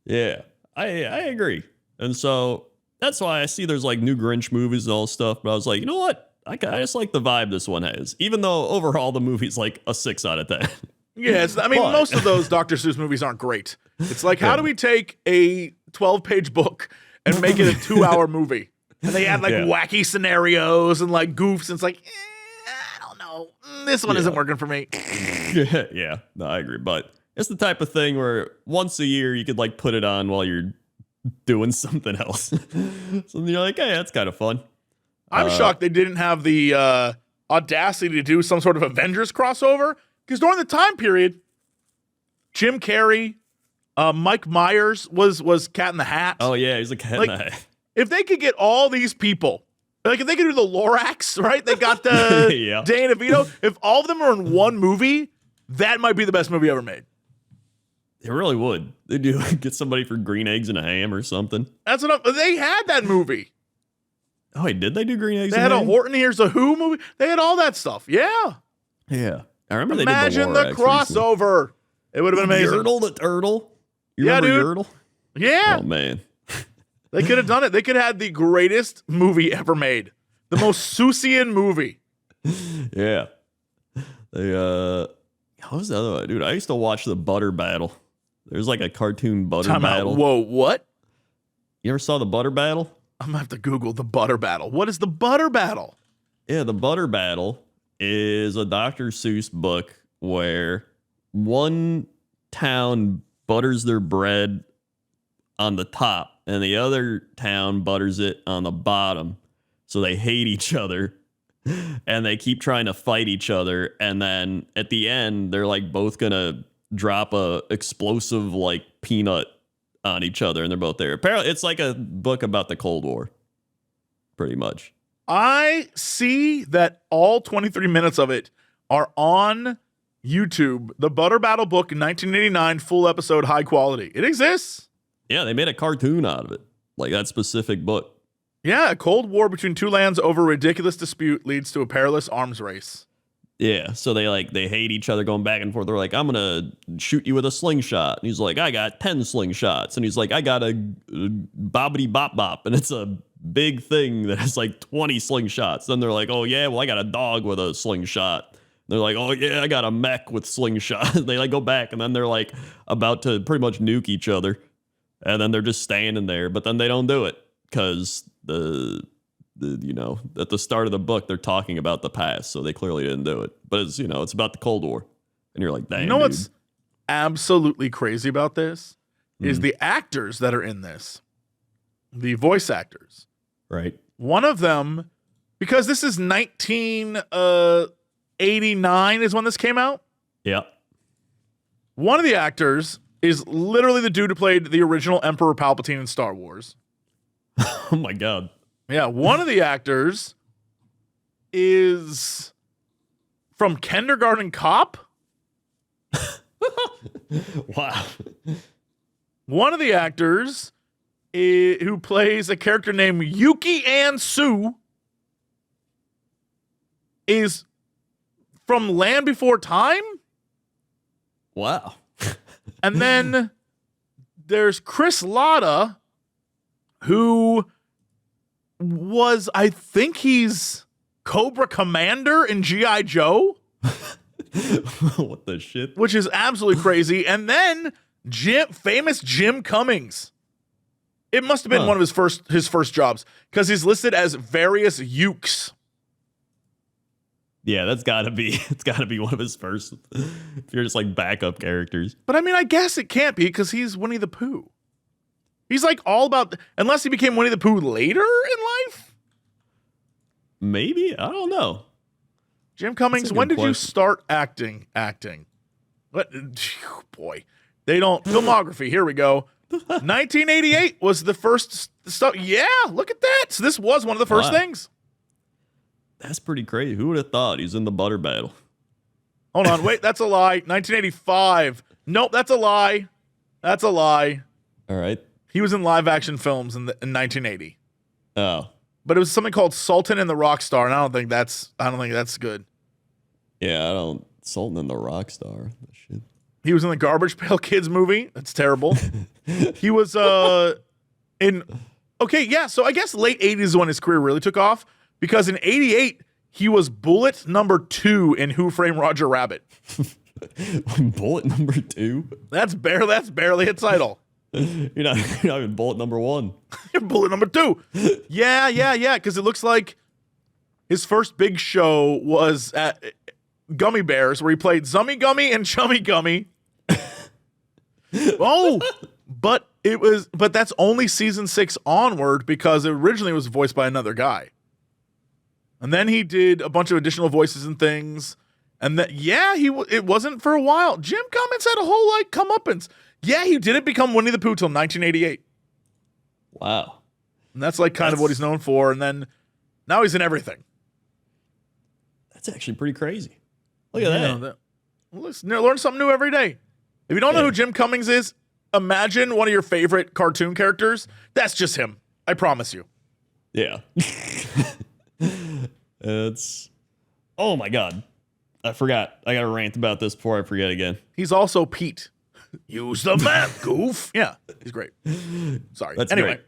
Yeah, I agree. And so that's why I see there's like new Grinch movies and all this stuff. But I was like, you know what? I just like the vibe this one has, even though overall the movie's like a 6 out of 10.
Yes, I mean,
But-
most of those Dr. Seuss movies aren't great. It's like, how do we take a 12-page book and make it a 2-hour movie? And they add like
Yeah.
wacky scenarios and like goofs, and it's like, I don't know. This one isn't working for me.
Yeah, no, I agree. But it's the type of thing where once a year you could like put it on while you're doing something else. So you're like, hey, that's kind of fun.
I'm shocked they didn't have the audacity to do some sort of Avengers crossover, because during the time period, Jim Carrey, Mike Myers was Cat in the Hat.
Oh yeah, he's a cat
Like-
in the hat.
If they could get all these people, like if they could do the Lorax, right? They got the
Yeah.
Danny DeVito. If all of them are in one movie, that might be the best movie ever made.
It really would. They do get somebody for green eggs and a ham or something.
That's what they had that movie.
Oh wait, did they do green eggs?
They
and
had a
ham?
Horton Hears a Who movie. They had all that stuff. Yeah.
Yeah, I remember
Imagine
they did
the
the Lorax recently.
crossover. It would have been amazing.
Yertle the turtle. You
Yeah,
remember
dude.
Yertle?
Yeah.
Oh man.
They could have done it. They could have had the greatest movie ever made. The most Seussian movie.
Yeah. They what was the other one? Dude, I used to watch the Butter Battle. There's like a cartoon Butter
Time out.
Battle.
Whoa, what?
You ever saw the Butter Battle?
I'm going to have to Google the Butter Battle. What is the Butter Battle?
Yeah, the Butter Battle is a Dr. Seuss book where one town butters their bread on the top and the other town butters it on the bottom. So they hate each other and they keep trying to fight each other. And then at the end, they're like both going to drop a explosive like peanut on each other. And they're both there. Apparently, it's like a book about the Cold War, pretty much.
I see that all 23 minutes of it are on YouTube. The Butter Battle book in 1989, full episode, high quality. It exists.
Yeah, they made a cartoon out of it, like that specific book.
Yeah, a Cold War between two lands over a ridiculous dispute leads to a perilous arms race.
Yeah, so they hate each other going back and forth. They're like, I'm gonna shoot you with a slingshot. And he's like, I got 10 slingshots. And he's like, I got a bobbity bop bop. And it's a big thing that has like 20 slingshots. Then they're like, oh yeah, well I got a dog with a slingshot. And they're like, oh yeah, I got a mech with slingshot. They like go back and then they're like about to pretty much nuke each other. And then they're just standing there, but then they don't do it because the at the start of the book they're talking about the past, so they clearly didn't do it. But it's it's about the Cold War, and you're like, damn.
You know
dude.
what's absolutely crazy about this is the actors that are in this, the voice actors.
right?
One of them, because this is 1989 is when this came out.
Yeah.
One of the actors is literally the dude who played the original Emperor Palpatine in Star Wars.
Oh my god.
Yeah, one of the actors is from Kindergarten Cop.
Wow.
One of the actors who plays a character named Yuki Ann Sue is from Land Before Time.
Wow.
And then there's Chris Latta, who was, I think he's Cobra Commander in G.I. Joe,
What the shit?
which is absolutely crazy. And then famous Jim Cummings. It must have been one of his first jobs because he's listed as various ukes.
Yeah, it's gotta be one of his first. If you're just like backup characters.
But I mean, I guess it can't be because he's Winnie the Pooh. He's like all about, unless he became Winnie the Pooh later in life.
Maybe? I don't know.
Jim Cummings,
That's a
when
good
did you
question.
start acting? What? Boy, they don't. Filmography, here we go. 1988 was the first stuff. Yeah, look at that. So this was one of the first
Wow.
things.
That's pretty crazy. Who would have thought he's in the Butter Battle?
Hold on, wait, that's a lie. 1985. Nope, that's a lie. That's a lie.
All right.
He was in live action films in 1980.
Oh.
But it was something called Sultan and the Rock Star, and I don't think that's good.
Yeah, I don't. Sultan and the Rockstar. That shit.
He was in the Garbage Pail Kids movie. That's terrible. He was in. Okay, yeah. So I guess late 80s is when his career really took off, because in 88 he was bullet number 2 in Who Framed Roger Rabbit.
Bullet number 2.
That's barely a title.
You're not even bullet number 1.
You're bullet number 2. Yeah. Because it looks like his first big show was at Gummy Bears, where he played Zummy Gummy and Chummy Gummy. But that's only season 6 onward, because it originally was voiced by another guy. And then he did a bunch of additional voices and things. And it wasn't for a while. Jim Cummings had a whole comeuppance. Yeah, he didn't become Winnie the Pooh till 1988.
Wow.
And that's kind of what he's known for. And then now he's in everything.
That's actually pretty crazy. Look at that.
Learn something new every day. If you don't know who Jim Cummings is, imagine one of your favorite cartoon characters. That's just him. I promise you.
Yeah. Oh my God. I forgot. I got to rant about this before I forget again.
He's also Pete. Use the map, goof. Yeah, he's great. Sorry.
That's
anyway.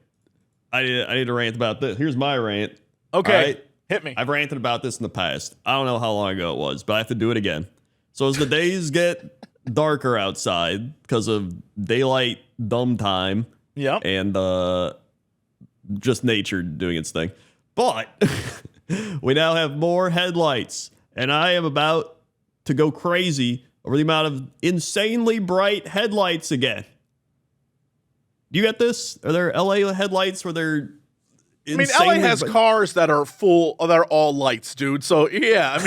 Great. I need to rant about this. Here's my rant.
Okay.
Right?
Hit me.
I've ranted about this in the past. I don't know how long ago it was, but I have to do it again. So as the days get darker outside because of daylight dumb time, and just nature doing its thing, but we now have more headlights, and I am about to go crazy over the amount of insanely bright headlights again. Do you get this? Are there LA headlights where they're
LA has cars that are full, that are all lights, dude. So yeah,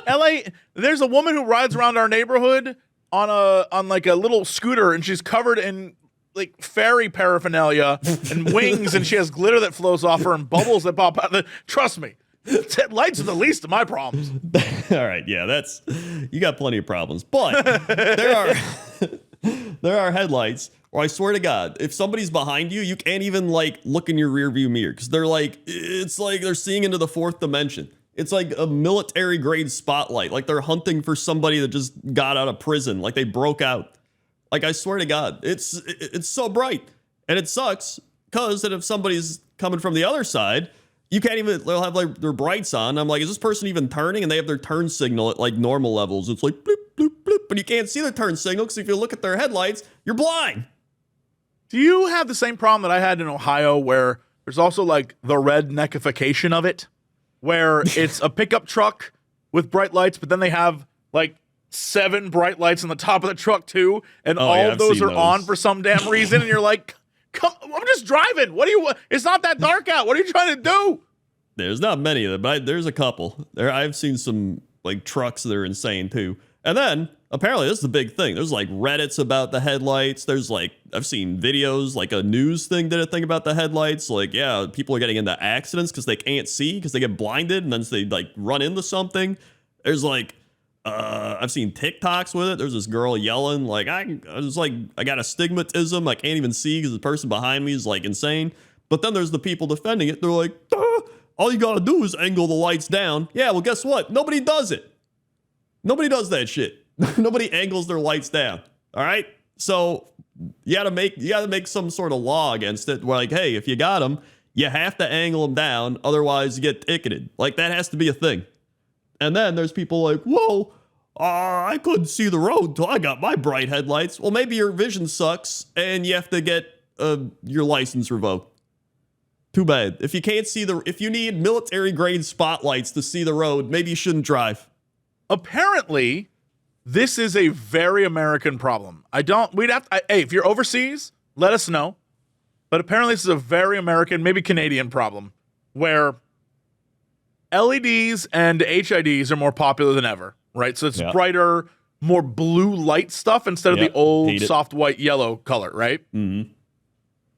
LA, there's a woman who rides around our neighborhood on a little scooter, and she's covered in fairy paraphernalia and wings, and she has glitter that flows off her and bubbles that pop out. Trust me, lights are the least of my problems.
All right, yeah, you got plenty of problems, but there are headlights. Or I swear to God, if somebody's behind you, you can't even look in your rearview mirror, because it's like they're seeing into the fourth dimension. It's like a military grade spotlight, like they're hunting for somebody that just got out of prison, like they broke out. I swear to God, it's so bright, and it sucks because if somebody's coming from the other side, you can't even. They'll have their brights on. I'm like, is this person even turning? And they have their turn signal at normal levels. It's like bloop bloop bloop, but you can't see the turn signal because if you look at their headlights, you're blind.
Do you have the same problem that I had in Ohio, where there's also the redneckification of it, where it's a pickup truck with bright lights, but then they have 7 bright lights on the top of the truck too, and all of those are on for some damn reason, and you're like, "Come, I'm just driving. What do you? It's not that dark out. What are you trying to do?"
There's not many of them, but there's a couple. I've seen some trucks that are insane too. And then apparently this is the big thing. There's Reddits about the headlights. There's I've seen videos, a news thing did a thing about the headlights. People are getting into accidents because they can't see because they get blinded, and then they run into something. There's I've seen TikToks with it. There's this girl yelling I got astigmatism. I can't even see because the person behind me is insane. But then there's the people defending it. They're like, all you gotta do is angle the lights down. Yeah, well, guess what? Nobody does it. Nobody does that shit. Nobody angles their lights down. All right. So you gotta make some sort of law against it. Where hey, if you got them, you have to angle them down. Otherwise, you get ticketed. That has to be a thing. And then there's people whoa, I couldn't see the road till I got my bright headlights. Well, maybe your vision sucks and you have to get your license revoked. Too bad. If you can't see if you need military grade spotlights to see the road, maybe you shouldn't drive.
Apparently, this is a very American problem. Hey, if you're overseas, let us know. But apparently this is a very American, maybe Canadian problem, where LEDs and HIDs are more popular than ever, right? So it's brighter, more blue light stuff instead of the old soft white yellow color, right?
Mm-hmm.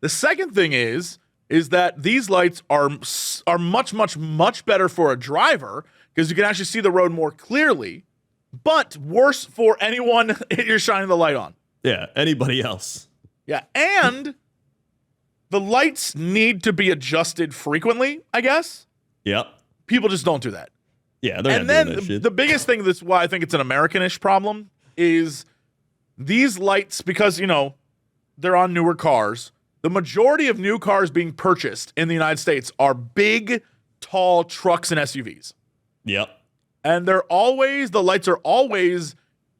The second thing is that these lights are much, much, much better for a driver because you can actually see the road more clearly, but worse for anyone you're shining the light on.
Yeah, anybody else.
Yeah, and the lights need to be adjusted frequently, I guess.
Yep.
People just don't do that.
Yeah, they're
And
not
then
doing that shit.
the biggest thing that's why I think it's an Americanish problem is these lights, because, they're on newer cars. The majority of new cars being purchased in the United States are big, tall trucks and SUVs.
Yep.
And the lights are always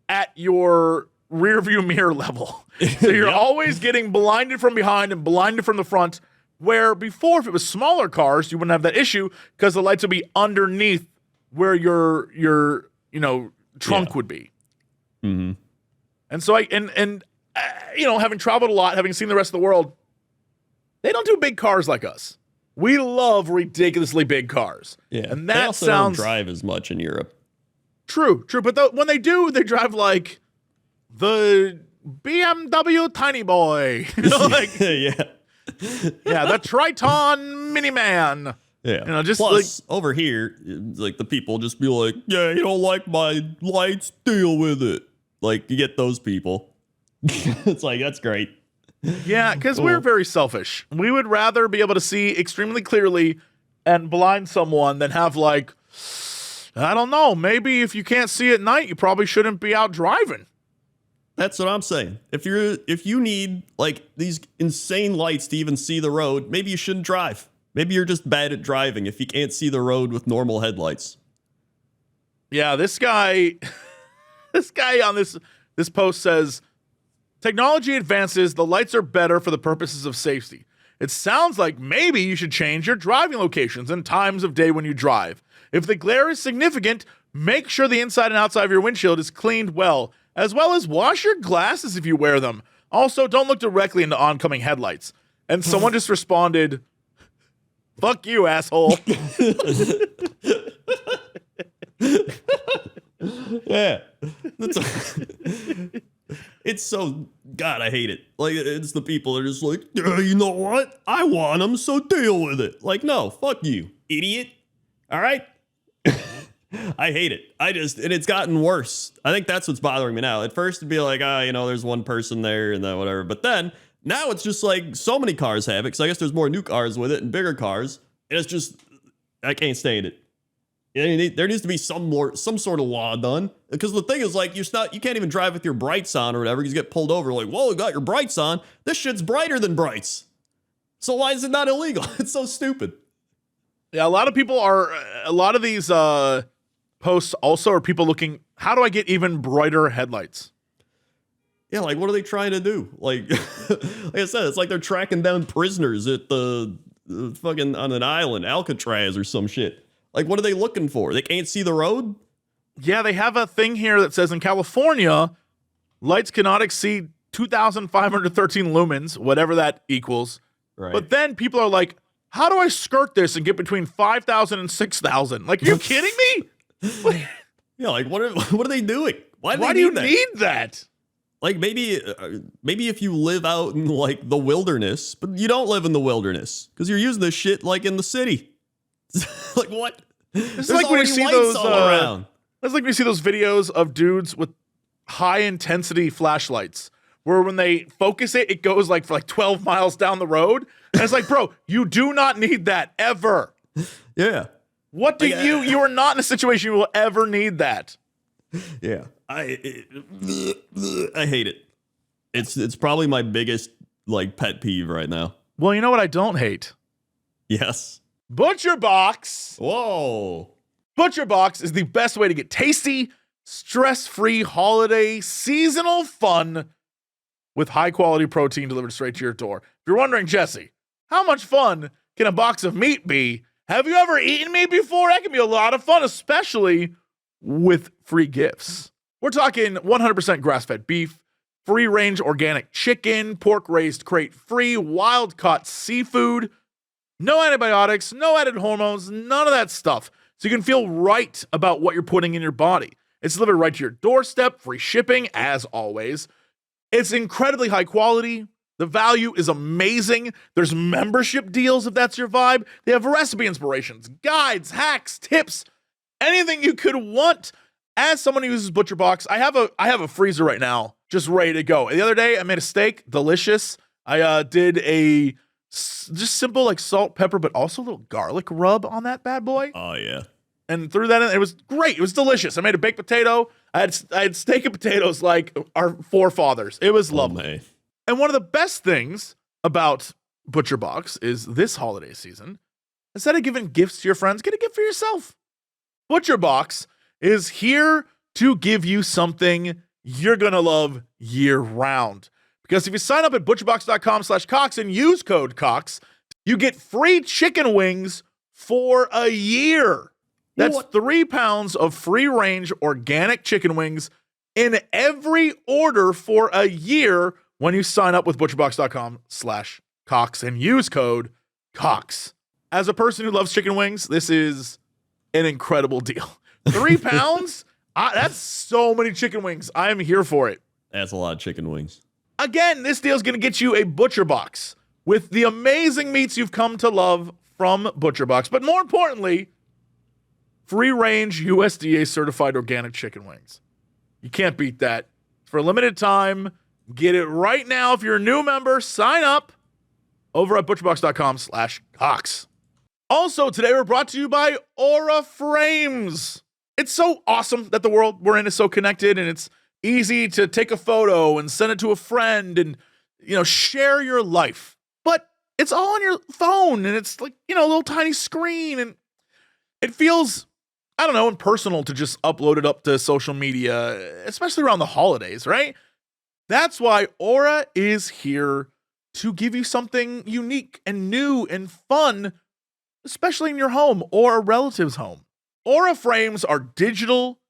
at your rear view mirror level. So you're always getting blinded from behind and blinded from the front, where before, if it was smaller cars, you wouldn't have that issue because the lights would be underneath where your trunk would be.
Mm-hmm.
And so having traveled a lot, having seen the rest of the world, they don't do big cars like us. We love ridiculously big cars.
Yeah.
And
they
that
also
sounds
don't drive as much in Europe.
true. But when they do, they drive like the BMW Tiny Boy.
Yeah.
Yeah, the Triton Miniman.
Yeah.
Just
Plus, over here, like the people just be like, yeah, you don't like my lights, deal with it. Like, you get those people. It's like, that's great.
yeah, because we're very selfish. We would rather be able to see extremely clearly and blind someone than have I don't know, maybe if you can't see at night, you probably shouldn't be out driving.
That's what I'm saying. If you need like these insane lights to even see the road, maybe you shouldn't drive. Maybe you're just bad at driving if you can't see the road with normal headlights.
Yeah, this guy on this post says, technology advances, the lights are better for the purposes of safety. It sounds like maybe you should change your driving locations and times of day when you drive. If the glare is significant, make sure the inside and outside of your windshield is cleaned well as wash your glasses if you wear them. Also, don't look directly into oncoming headlights. And someone just responded, fuck you, asshole.
Yeah. It's so, God, I hate it. Like, it's the people that are just like, yeah, you know what? I want them, so deal with it. Like, no, fuck you, idiot. All right? I hate it. And it's gotten worse. I think that's what's bothering me now. At first, it'd be like, there's one person there and then whatever. But then, now it's just like so many cars have it, because I guess there's more new cars with it and bigger cars. And it's just, I can't stand it. There needs to be some sort of law done. Because the thing is, like, you can't even drive with your brights on or whatever. You get pulled over, like, whoa, you got your brights on. This shit's brighter than brights. So why is it not illegal? It's so stupid.
Yeah, a lot of these posts also are people looking, how do I get even brighter headlights?
Yeah, like, what are they trying to do? Like, like I said, it's like they're tracking down prisoners at the fucking on an island, Alcatraz or some shit. Like, what are they looking for? They can't see the road?
Yeah, they have a thing here that says in California, lights cannot exceed 2,513 lumens, whatever that equals.
Right.
But then people are like, how do I skirt this and get between 5,000 and 6,000? Like, are you kidding me?
Yeah, like, what are they doing? Why
do you need that?
Like, maybe if you live out in, like, the wilderness, but you don't live in the wilderness because you're using this shit, like, in the city. Like, what?
It's like when you see those
all around.
It's like when you see those videos of dudes with high intensity flashlights where when they focus it, it goes like for like 12 miles down the road. And it's like, bro, you do not need that ever.
Yeah.
What do you are not in a situation you will ever need that.
Yeah. I hate it. It's probably my biggest, like, pet peeve right now.
Well, you know what I don't hate?
Yes.
Butcher Box.
Whoa.
Butcher Box is the best way to get tasty, stress-free holiday seasonal fun with high-quality protein delivered straight to your door. If you're wondering, Jesse, how much fun can a box of meat be? Have you ever eaten meat before? That can be a lot of fun, especially with free gifts. We're talking 100% grass-fed beef, free-range organic chicken, pork-raised crate-free, wild-caught seafood, no antibiotics, no added hormones, none of that stuff. So you can feel right about what you're putting in your body. It's delivered right to your doorstep, free shipping, as always. It's incredibly high quality. The value is amazing. There's membership deals if that's your vibe. They have recipe inspirations, guides, hacks, tips, anything you could want. As someone who uses ButcherBox, I have a freezer right now just ready to go. The other day, I made a steak, delicious. I did a just simple like salt, pepper, but also a little garlic rub on that bad boy.
Oh yeah.
And threw that in. It was great. It was delicious. I made a baked potato. I had steak and potatoes like our forefathers. It was lovely.
Man.
And one of the best things about ButcherBox is this holiday season, instead of giving gifts to your friends, get a gift for yourself. ButcherBox is here to give you something you're going to love year round. Because if you sign up at butcherbox.com/Cox and use code Cox, you get free chicken wings for a year. That's 3 pounds of free-range organic chicken wings in every order for a year when you sign up with butcherbox.com/Cox and use code Cox. As a person who loves chicken wings, this is an incredible deal. 3 pounds? That's so many chicken wings. I am here for it.
That's a lot of chicken wings.
Again, this deal is going to get you a ButcherBox with the amazing meats you've come to love from ButcherBox. But more importantly, free-range USDA certified organic chicken wings. You can't beat that. For a limited time, get it right now. If you're a new member, sign up over at butcherbox.com/Cox. Also, today we're brought to you by Aura Frames. It's so awesome that the world we're in is so connected, and it's easy to take a photo and send it to a friend and, share your life. But it's all on your phone, and it's like, a little tiny screen, and it feels, I don't know, impersonal to just upload it up to social media, especially around the holidays, right? That's why Aura is here to give you something unique and new and fun, especially in your home or a relative's home. Aura frames are digital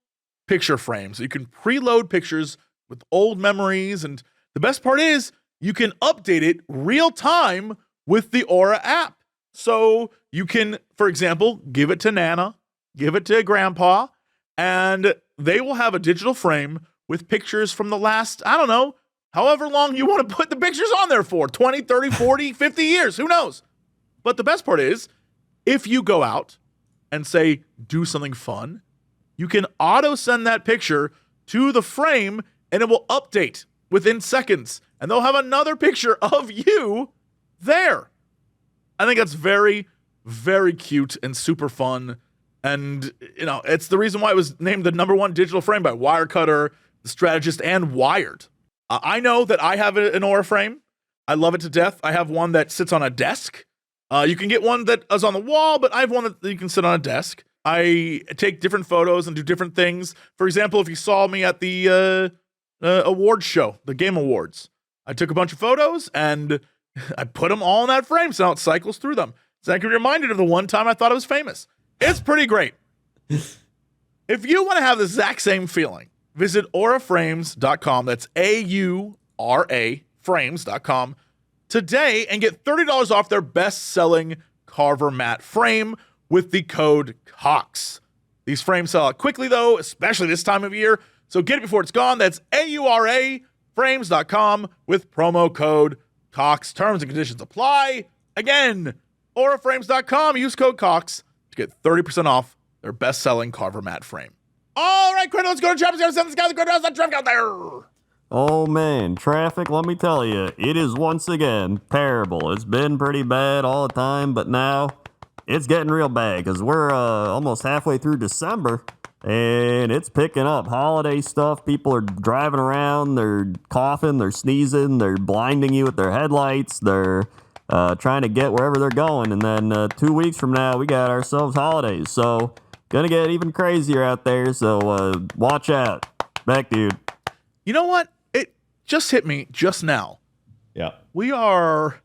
picture frames. You can preload pictures with old memories, and the best part is you can update it real time with the Aura app. So you can, for example, give it to Nana, give it to Grandpa, and they will have a digital frame with pictures from the last, I don't know, however long you want to put the pictures on there for, 20, 30, 40, 50 years, who knows? But the best part is, if you go out and say, do something fun, you can auto send that picture to the frame and it will update within seconds. And they'll have another picture of you there. I think that's very, very cute and super fun. And, it's the reason why it was named the #1 digital frame by Wirecutter, The Strategist, and Wired. I know that I have an Aura frame. I love it to death. I have one that sits on a desk. You can get one that is on the wall, but I have one that you can sit on a desk. I take different photos and do different things. For example, if you saw me at the awards show, the Game Awards, I took a bunch of photos and I put them all in that frame, so now it cycles through them. So I can be reminded of the one time I thought I was famous. It's pretty great. If you want to have the exact same feeling, visit auraframes.com. That's AURA frames.com today and get $30 off their best-selling Carver mat frame with the code COX. These frames sell out quickly, though, especially this time of year, so get it before it's gone. That's auraframes.com with promo code COX. Terms and conditions apply. Again, auraframes.com. Use code COX to get 30% off their best-selling Carver mat frame. All right, Crendor, let's go to traffic. Let's send this guy. How's that traffic out there?
Oh man, traffic, let me tell you, it is once again terrible. It's been pretty bad all the time, but now it's getting real bad because we're almost halfway through December and it's picking up. Holiday stuff, people are driving around, they're coughing, they're sneezing, they're blinding you with their headlights, they're trying to get wherever they're going. And then 2 weeks from now, we got ourselves holidays. So, gonna get even crazier out there, so watch out. Back, dude.
You know what? It just hit me just now.
Yeah.
We are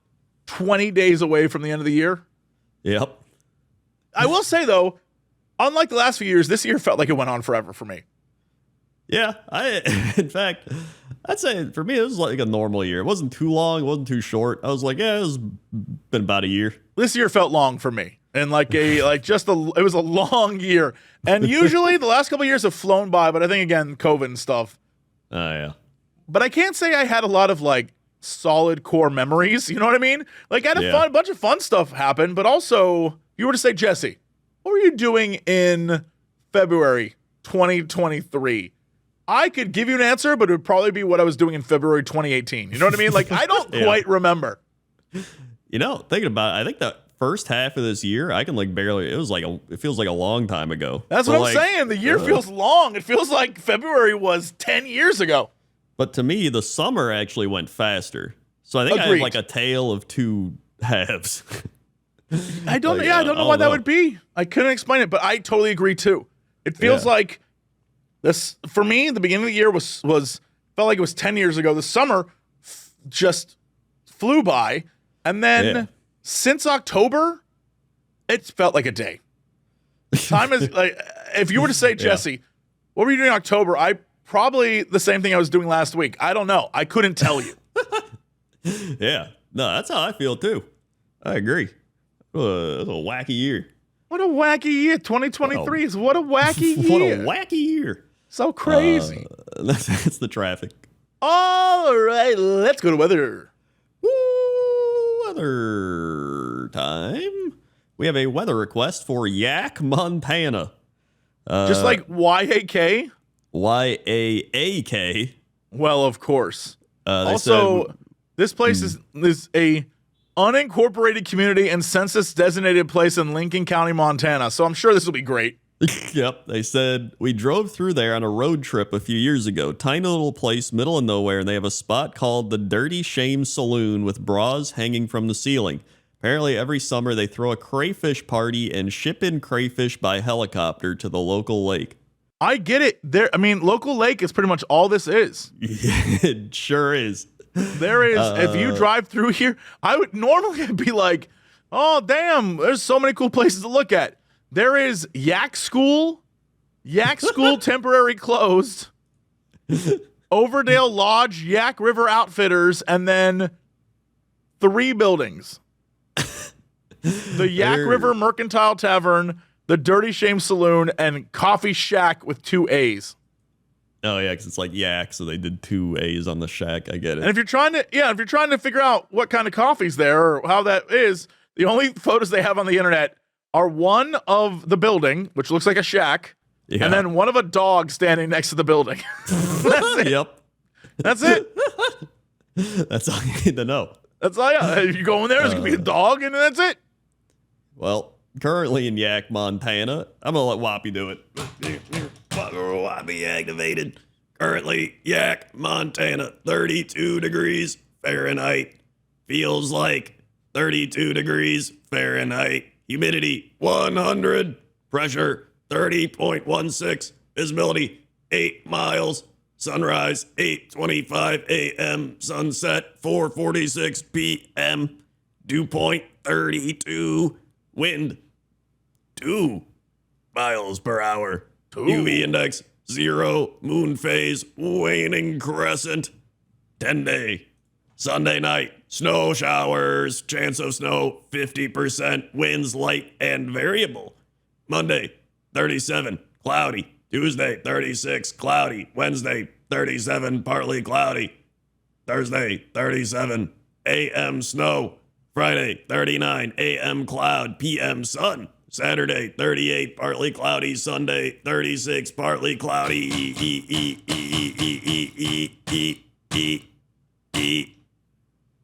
20 days away from the end of the year.
Yep.
I will say, though, unlike the last few years, this year felt like it went on forever for me.
Yeah. In fact, I'd say for me, it was like a normal year. It wasn't too long. It wasn't too short. I was like, yeah, it was been about a year.
This year felt long for me. And it was a long year. And usually the last couple of years have flown by, but I think, again, COVID and stuff.
Oh, yeah.
But I can't say I had a lot of, solid core memories. You know what I mean? I had a bunch of fun stuff happen, but also, if you were to say, Jesse, what were you doing in February 2023? I could give you an answer, but it would probably be what I was doing in February 2018. You know what I mean? Like, I don't quite remember.
You know, thinking about it, I think the first half of this year, I can like barely, it feels like a long time ago.
That's what I'm saying. The year feels long. It feels like February was 10 years ago.
But to me, the summer actually went faster. So I think I
Agreed.
have like a tale of two halves.
I don't know why that would be. I couldn't explain it, but I totally agree too. It feels like this, for me, the beginning of the year felt like it was 10 years ago. The summer just flew by. And then since October, it's felt like a day. Time is like, if you were to say, Jesse, what were you doing in October? Probably the same thing I was doing last week. I don't know. I couldn't tell you.
Yeah. No, that's how I feel too. I agree. It was a wacky year.
What a wacky year. 2023 is what a wacky year.
What a wacky year.
So crazy.
That's the traffic.
All right, let's go to weather.
Woo, weather time. We have a weather request for Yak, Montana.
Just like YAK?
YAAK.
Well, of course.
Also,
this place is a unincorporated community and census designated place in Lincoln County, Montana. So I'm sure this will be great.
Yep. They said, we drove through there on a road trip a few years ago. Tiny little place, middle of nowhere, and they have a spot called the Dirty Shame Saloon with bras hanging from the ceiling. Apparently, every summer they throw a crayfish party and ship in crayfish by helicopter to the local lake.
I get it. Local lake is pretty much all this is.
It sure is.
There is, if you drive through here, I would normally be like, oh, damn, there's so many cool places to look at. There is Yak School temporary closed, Overdale Lodge, Yak River Outfitters, and then 3 buildings. The Yak River Mercantile Tavern, the Dirty Shame Saloon, and Coffee Shack with 2 A's.
Oh yeah, because it's like Yak, so they did 2 A's on the shack. I get it.
And if you're trying to figure out what kind of coffee's there or how that is, the only photos they have on the internet are one of the building, which looks like a shack, and then one of a dog standing next to the building. That's it.
Yep.
That's it.
That's all you need to know.
That's all. Yeah. If you go in there, there's gonna be a dog, and that's it.
Well, currently in Yak, Montana, I'm gonna let Whoppy do it. Whoppy activated. Currently, Yak, Montana, 32 degrees Fahrenheit. Feels like 32 degrees Fahrenheit. Humidity 100. Pressure 30.16. Visibility 8 miles. Sunrise 8:25 a.m. Sunset 4:46 p.m. Dew point 32. Wind 2 miles per hour. UV index 0. Moon phase waning crescent. 10-day. Sunday night. Snow showers. Chance of snow 50%. Winds light and variable. Monday 37. Cloudy. Tuesday 36. Cloudy. Wednesday 37. Partly cloudy. Thursday 37. AM snow. Friday 39. AM cloud. PM sun. Saturday 38. Partly cloudy. Sunday 36. Partly cloudy.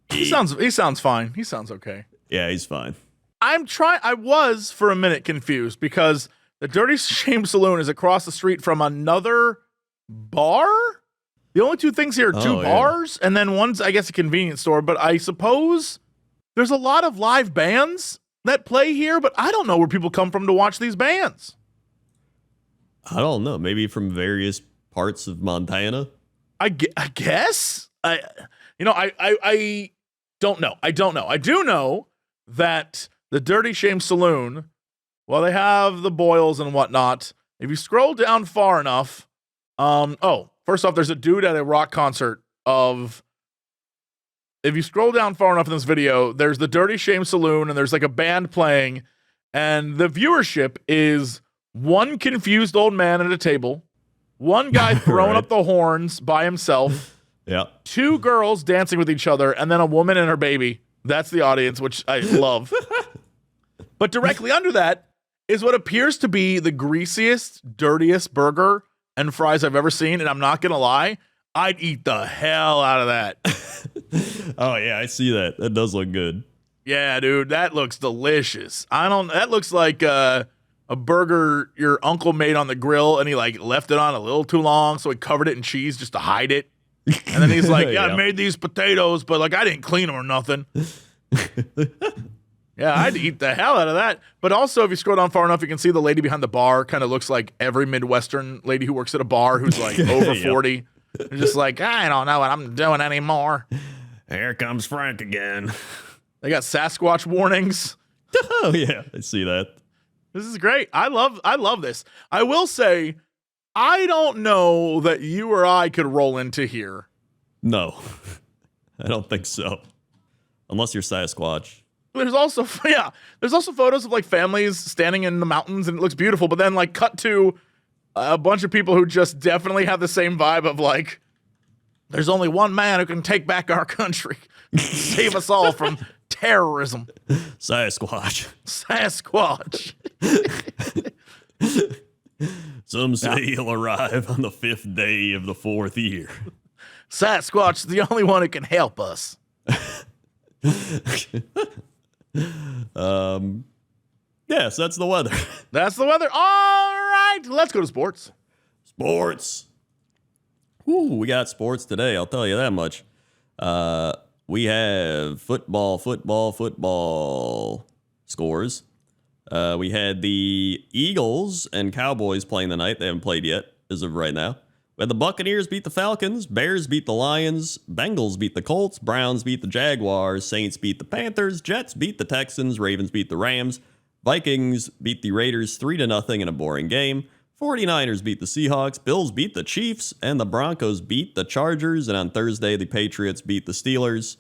He sounds fine. He sounds okay.
Yeah, he's fine.
I was for a minute confused because the Dirty Shame Saloon is across the street from another bar. The only 2 things here are 2 bars, and then one's, I guess, a convenience store. But I suppose there's a lot of live bands that play here, but I don't know where people come from to watch these bands.
I don't know. Maybe from various parts of Montana.
I guess. I don't know. I don't know. I do know that the Dirty Shame Saloon, well, they have the boils and whatnot. If you scroll down far enough, first off, there's a dude at a rock concert if you scroll down far enough in this video, there's the Dirty Shame Saloon and there's like a band playing, and the viewership is 1 confused old man at a table, 1 guy throwing up the horns by himself, 2 girls dancing with each other, and then a woman and her baby. That's the audience, which I love. But directly under that is what appears to be the greasiest, dirtiest burger and fries I've ever seen, and I'm not gonna lie, I'd eat the hell out of that.
Oh yeah, I see that. That does look good.
Yeah, dude, that looks delicious. That looks like a burger your uncle made on the grill, and he like left it on a little too long, so he covered it in cheese just to hide it. And then he's like, yeah, I made these potatoes, but like I didn't clean them or nothing. Yeah, I'd eat the hell out of that. But also, if you scroll down far enough, you can see the lady behind the bar kind of looks like every Midwestern lady who works at a bar who's like over 40. They're just like, I don't know what I'm doing anymore.
Here comes Frank again.
They got Sasquatch warnings.
Oh yeah, I see that.
This is great. I love this. I will say, I don't know that you or I could roll into here.
No, I don't think so. Unless you're Sasquatch.
There's also photos of like families standing in the mountains, and it looks beautiful. But then like cut to a bunch of people who just definitely have the same vibe of like, there's only one man who can take back our country, save us all from terrorism.
Sasquatch. Some say he'll arrive on the 5th day of the 4th year.
Sasquatch is the only one who can help us.
Yeah, so that's the weather.
That's the weather. All right, let's go to sports.
Sports. Ooh, we got sports today, I'll tell you that much. We have football scores. We had the Eagles and Cowboys playing tonight. They haven't played yet as of right now. We had the Buccaneers beat the Falcons, Bears beat the Lions, Bengals beat the Colts, Browns beat the Jaguars, Saints beat the Panthers, Jets beat the Texans, Ravens beat the Rams, Vikings beat the Raiders 3-0 in a boring game, 49ers beat the Seahawks, Bills beat the Chiefs, and the Broncos beat the Chargers, and on Thursday, the Patriots beat the Steelers.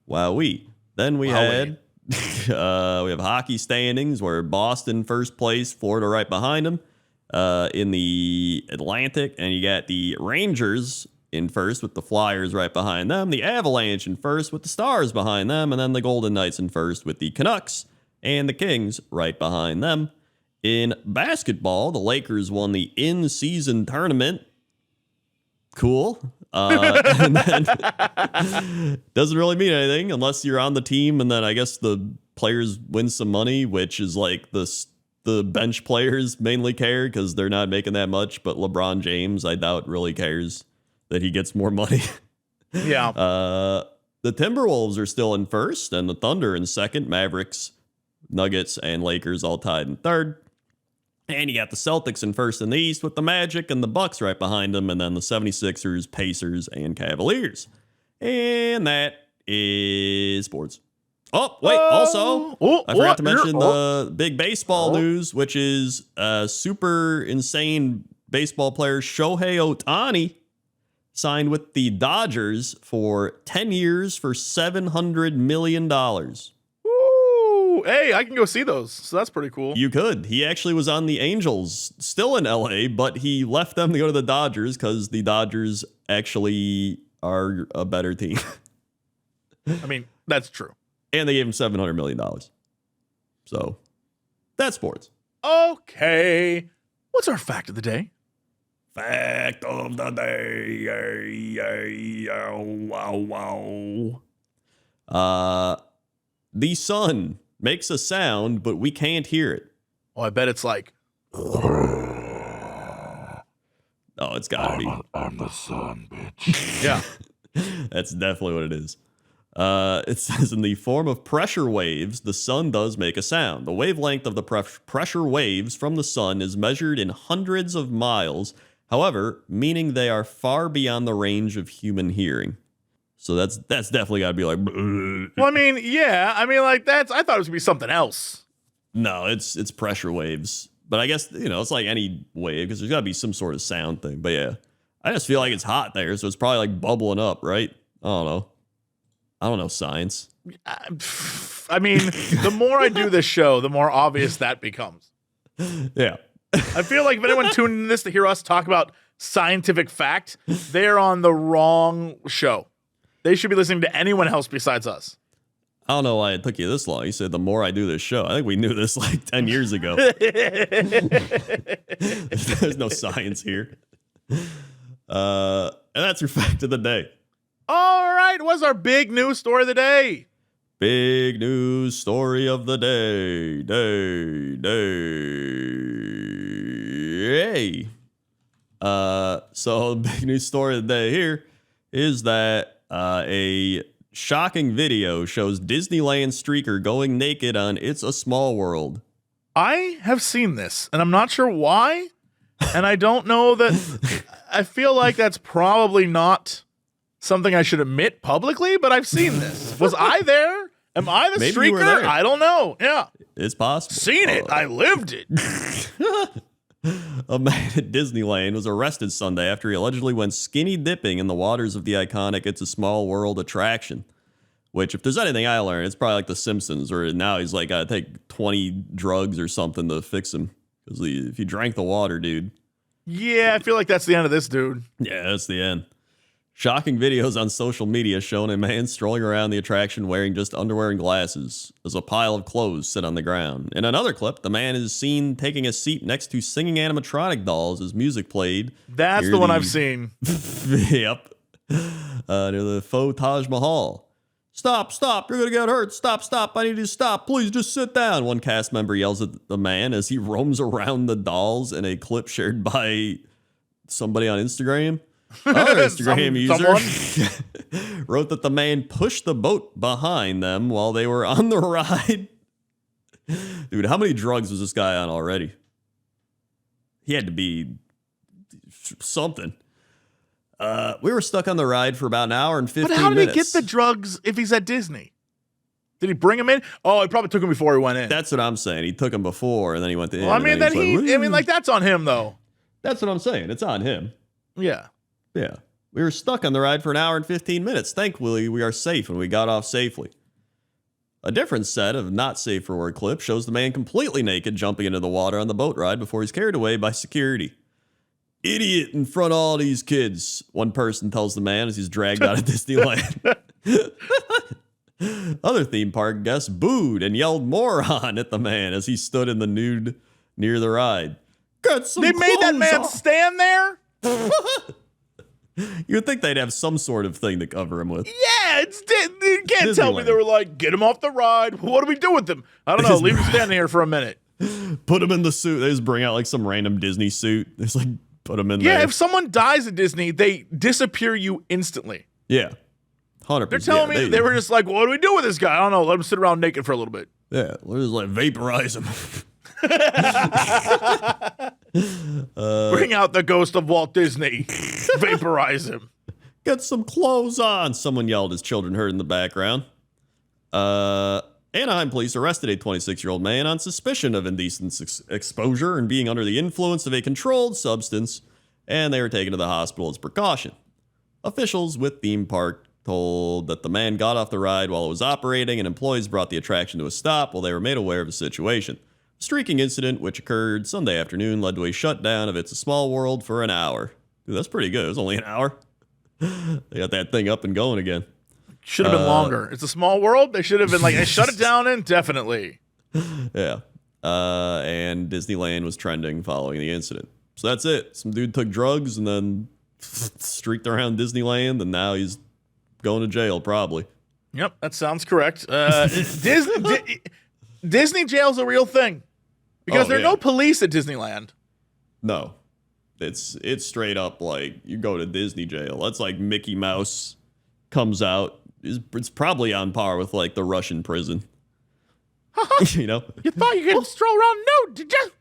Wowee. Then we had we have hockey standings where Boston first place, Florida right behind them. In the Atlantic, and you got the Rangers in first with the Flyers right behind them, the Avalanche in first with the Stars behind them, and then the Golden Knights in first with the Canucks and the Kings right behind them. In basketball, the Lakers won the in-season tournament. Cool. And then doesn't really mean anything unless you're on the team, and then I guess the players win some money, which is like the bench players mainly care because they're not making that much, but LeBron James, I doubt, really cares that he gets more money.
Yeah.
The Timberwolves are still in first, and the Thunder in second. Mavericks, Nuggets, and Lakers all tied in third. And you got the Celtics in first in the East with the Magic and the Bucks right behind them, and then the 76ers, Pacers, and Cavaliers. And that is sports. Oh, wait, also, I forgot to mention the big baseball news, which is super insane baseball player Shohei Ohtani signed with the Dodgers for 10 years for $700 million.
Ooh, hey, I can go see those, so that's pretty cool.
You could. He actually was on the Angels, still in LA, but he left them to go to the Dodgers because the Dodgers actually are a better team.
I mean, that's true.
And they gave him $700 million. So, that's sports.
Okay. What's our fact of the day?
Fact of the day. The sun makes a sound, but we can't hear it.
Oh, I bet it's like...
Oh, it's gotta be.
I'm the sun, bitch.
Yeah.
That's definitely what it is. It says in the form of pressure waves, the sun does make a sound. The wavelength of the pressure waves from the sun is measured in hundreds of miles, however, meaning they are far beyond the range of human hearing. So that's definitely got to be like...
Well, I mean, yeah. I mean, like, I thought it was going to be something else.
No, it's pressure waves. But I guess, it's like any wave, because there's got to be some sort of sound thing. But yeah, I just feel like it's hot there, so it's probably like bubbling up, right? I don't know science.
I mean, the more I do this show, the more obvious that becomes.
Yeah.
I feel like if anyone tuned in this to hear us talk about scientific fact, they're on the wrong show. They should be listening to anyone else besides us.
I don't know why it took you this long. You said the more I do this show. I think we knew this like 10 years ago. There's no science here. And that's your fact of the day.
All right, what's our big news story of the day?
Big news story of the day. Hey. So the big news story of the day here is that a shocking video shows Disneyland streaker going naked on It's a Small World.
I have seen this, and I'm not sure why. And I don't know that. I feel like that's probably not something I should admit publicly, but I've seen this. Was I there? Am I the
Maybe you were
streaker?
there.
I don't know. Yeah.
It's possible.
Seen it. I lived it.
A man at Disneyland was arrested Sunday after he allegedly went skinny dipping in the waters of the iconic It's a Small World attraction. Which, if there's anything I learned, it's probably like The Simpsons, where now he's like, gotta take 20 drugs or something to fix him. Because if you drank the water, dude.
Yeah, I feel like that's the end of this dude.
Yeah, that's the end. Shocking videos on social media showing a man strolling around the attraction wearing just underwear and glasses as a pile of clothes sit on the ground. In another clip, the man is seen taking a seat next to singing animatronic dolls as music played.
That's the one I've seen.
Yep. Near the faux Taj Mahal. Stop, you're gonna get hurt. Stop, I need you to stop. Please just sit down. One cast member yells at the man as he roams around the dolls in a clip shared by somebody on Instagram. Another Instagram user wrote that the man pushed the boat behind them while they were on the ride. Dude, how many drugs was this guy on already? He had to be something. We were stuck on the ride for about an hour and 15 minutes.
But how did he get the drugs if he's at Disney? Did he bring him in? Oh, he probably took him before he went in.
That's what I'm saying. He took him before and then he went to
Well, I mean, that's on him though.
That's what I'm saying. It's on him.
Yeah.
Yeah. We were stuck on the ride for an hour and 15 minutes. Thankfully, we are safe and we got off safely. A different set of not safe for work clips shows the man completely naked jumping into the water on the boat ride before he's carried away by security. Idiot in front of all these kids, one person tells the man as he's dragged out of Disneyland. Other theme park guests booed and yelled moron at the man as he stood in the nude near the ride.
They made that man stand there?
You would think they'd have some sort of thing to cover him with.
Yeah, you can't tell me they were like, get him off the ride. What do we do with him? I don't know. Leave him standing here for a minute.
Put him in the suit. They just bring out like some random Disney suit. It's like, put him in there.
Yeah, if someone dies at Disney, they disappear you instantly.
Yeah. 100%.
They're telling me they were just like, what do we do with this guy? I don't know. Let him sit around naked for a little bit.
Yeah, let's just like vaporize him.
Bring out the ghost of Walt Disney. Vaporize him.
Get some clothes on, someone yelled as children heard in the background. Anaheim police arrested a 26-year-old man on suspicion of indecent exposure and being under the influence of a controlled substance, and they were taken to the hospital as precaution. Officials with theme park told that the man got off the ride while it was operating, and employees brought the attraction to a stop while they were made aware of the situation. The streaking incident, which occurred Sunday afternoon, led to a shutdown of It's a Small World for an hour. Dude, that's pretty good. It was only an hour. They got that thing up and going again.
Should have been longer. It's a small world. They should have been like, shut it down indefinitely.
Yeah. And Disneyland was trending following the incident. So that's it. Some dude took drugs and then streaked around Disneyland, and now he's going to jail, probably.
Yep, that sounds correct. Disney jail's a real thing. Because there are no police at Disneyland.
No. It's straight up like you go to Disney jail. That's like Mickey Mouse comes out. It's probably on par with like the Russian prison. You know?
You thought you could stroll around nude, did you?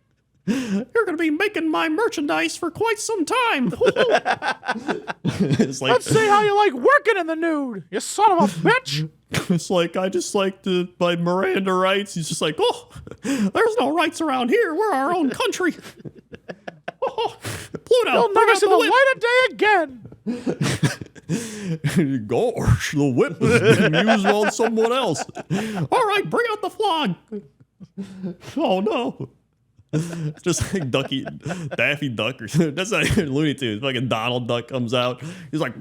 You're going to be making my merchandise for quite some time. It's like,
let's see how you like working in the nude, you son of a bitch.
It's like, I just like to, by Miranda rights, he's just like, oh, there's no rights around here. We're our own country. Oh, Pluto,
you'll never see the light of day again.
Gosh, the whip has been used on someone else. All right, bring out the flog. Oh, no. It's just like Daffy Duck or something. That's not even Looney Tunes. Like a Donald Duck comes out. He's like,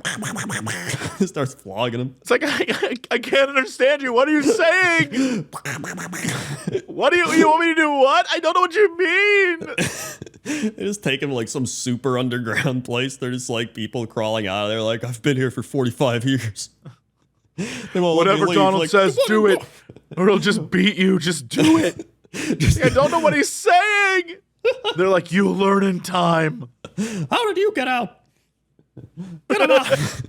starts flogging him.
It's like, I can't understand you. What are you saying? What do you want me to do? What? I don't know what you mean.
They just take him to like some super underground place. They're just like people crawling out of there. Like, I've been here for 45 years.
Whatever Donald says, do it, or he'll just beat you. Just do it. I don't know what he's saying. They're like, you'll learn in time.
How did you get out? Get him out.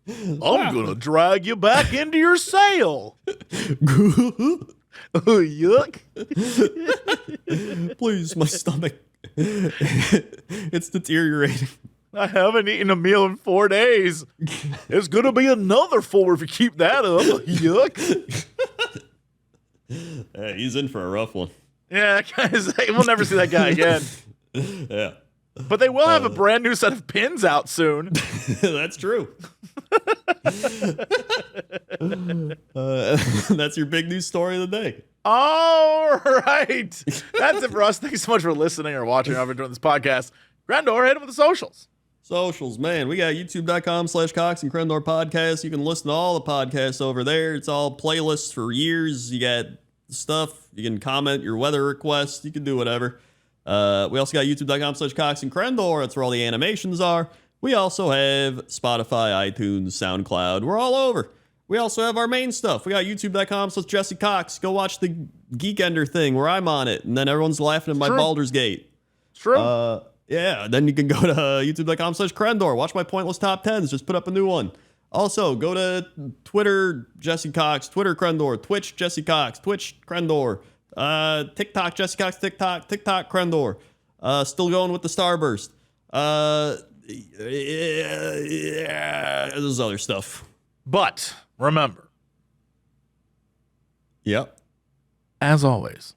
I'm gonna drag you back into your sail. Oh, yuck.
Please, my stomach. It's deteriorating.
I haven't eaten a meal in 4 days. It's gonna be another 4 if you keep that up. Yuck.
He's in for a rough one.
Yeah, guys, we'll never see that guy again.
Yeah.
But they will have a brand new set of pins out soon.
That's true. That's your big news story of the day.
All right. That's it for us. Thanks so much for listening or watching or however doing this podcast. Crendor, hit him with the socials.
Socials, man. We got youtube.com/Cox and Crendor podcast. You can listen to all the podcasts over there. It's all playlists for years. You got stuff. You can comment your weather requests. You can do whatever. We also got youtube.com/Cox and Crendor. That's where all the animations are. We also have Spotify, iTunes, SoundCloud. We're all over. We also have our main stuff. We got youtube.com/Jesse Cox. Go watch the Geekender thing where I'm on it. And then everyone's laughing at my Baldur's Gate.
True.
Yeah, then you can go to youtube.com/Crendor. Watch my pointless top 10s. Just put up a new one. Also, go to Twitter, Jesse Cox, Twitter, Crendor, Twitch, Jesse Cox, Twitch, Crendor, TikTok, Jesse Cox, TikTok, Crendor. Still going with the Starburst. There's other stuff.
But remember,
Yep.
as always,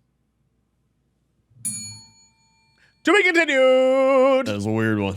to be continued.
That was a weird one.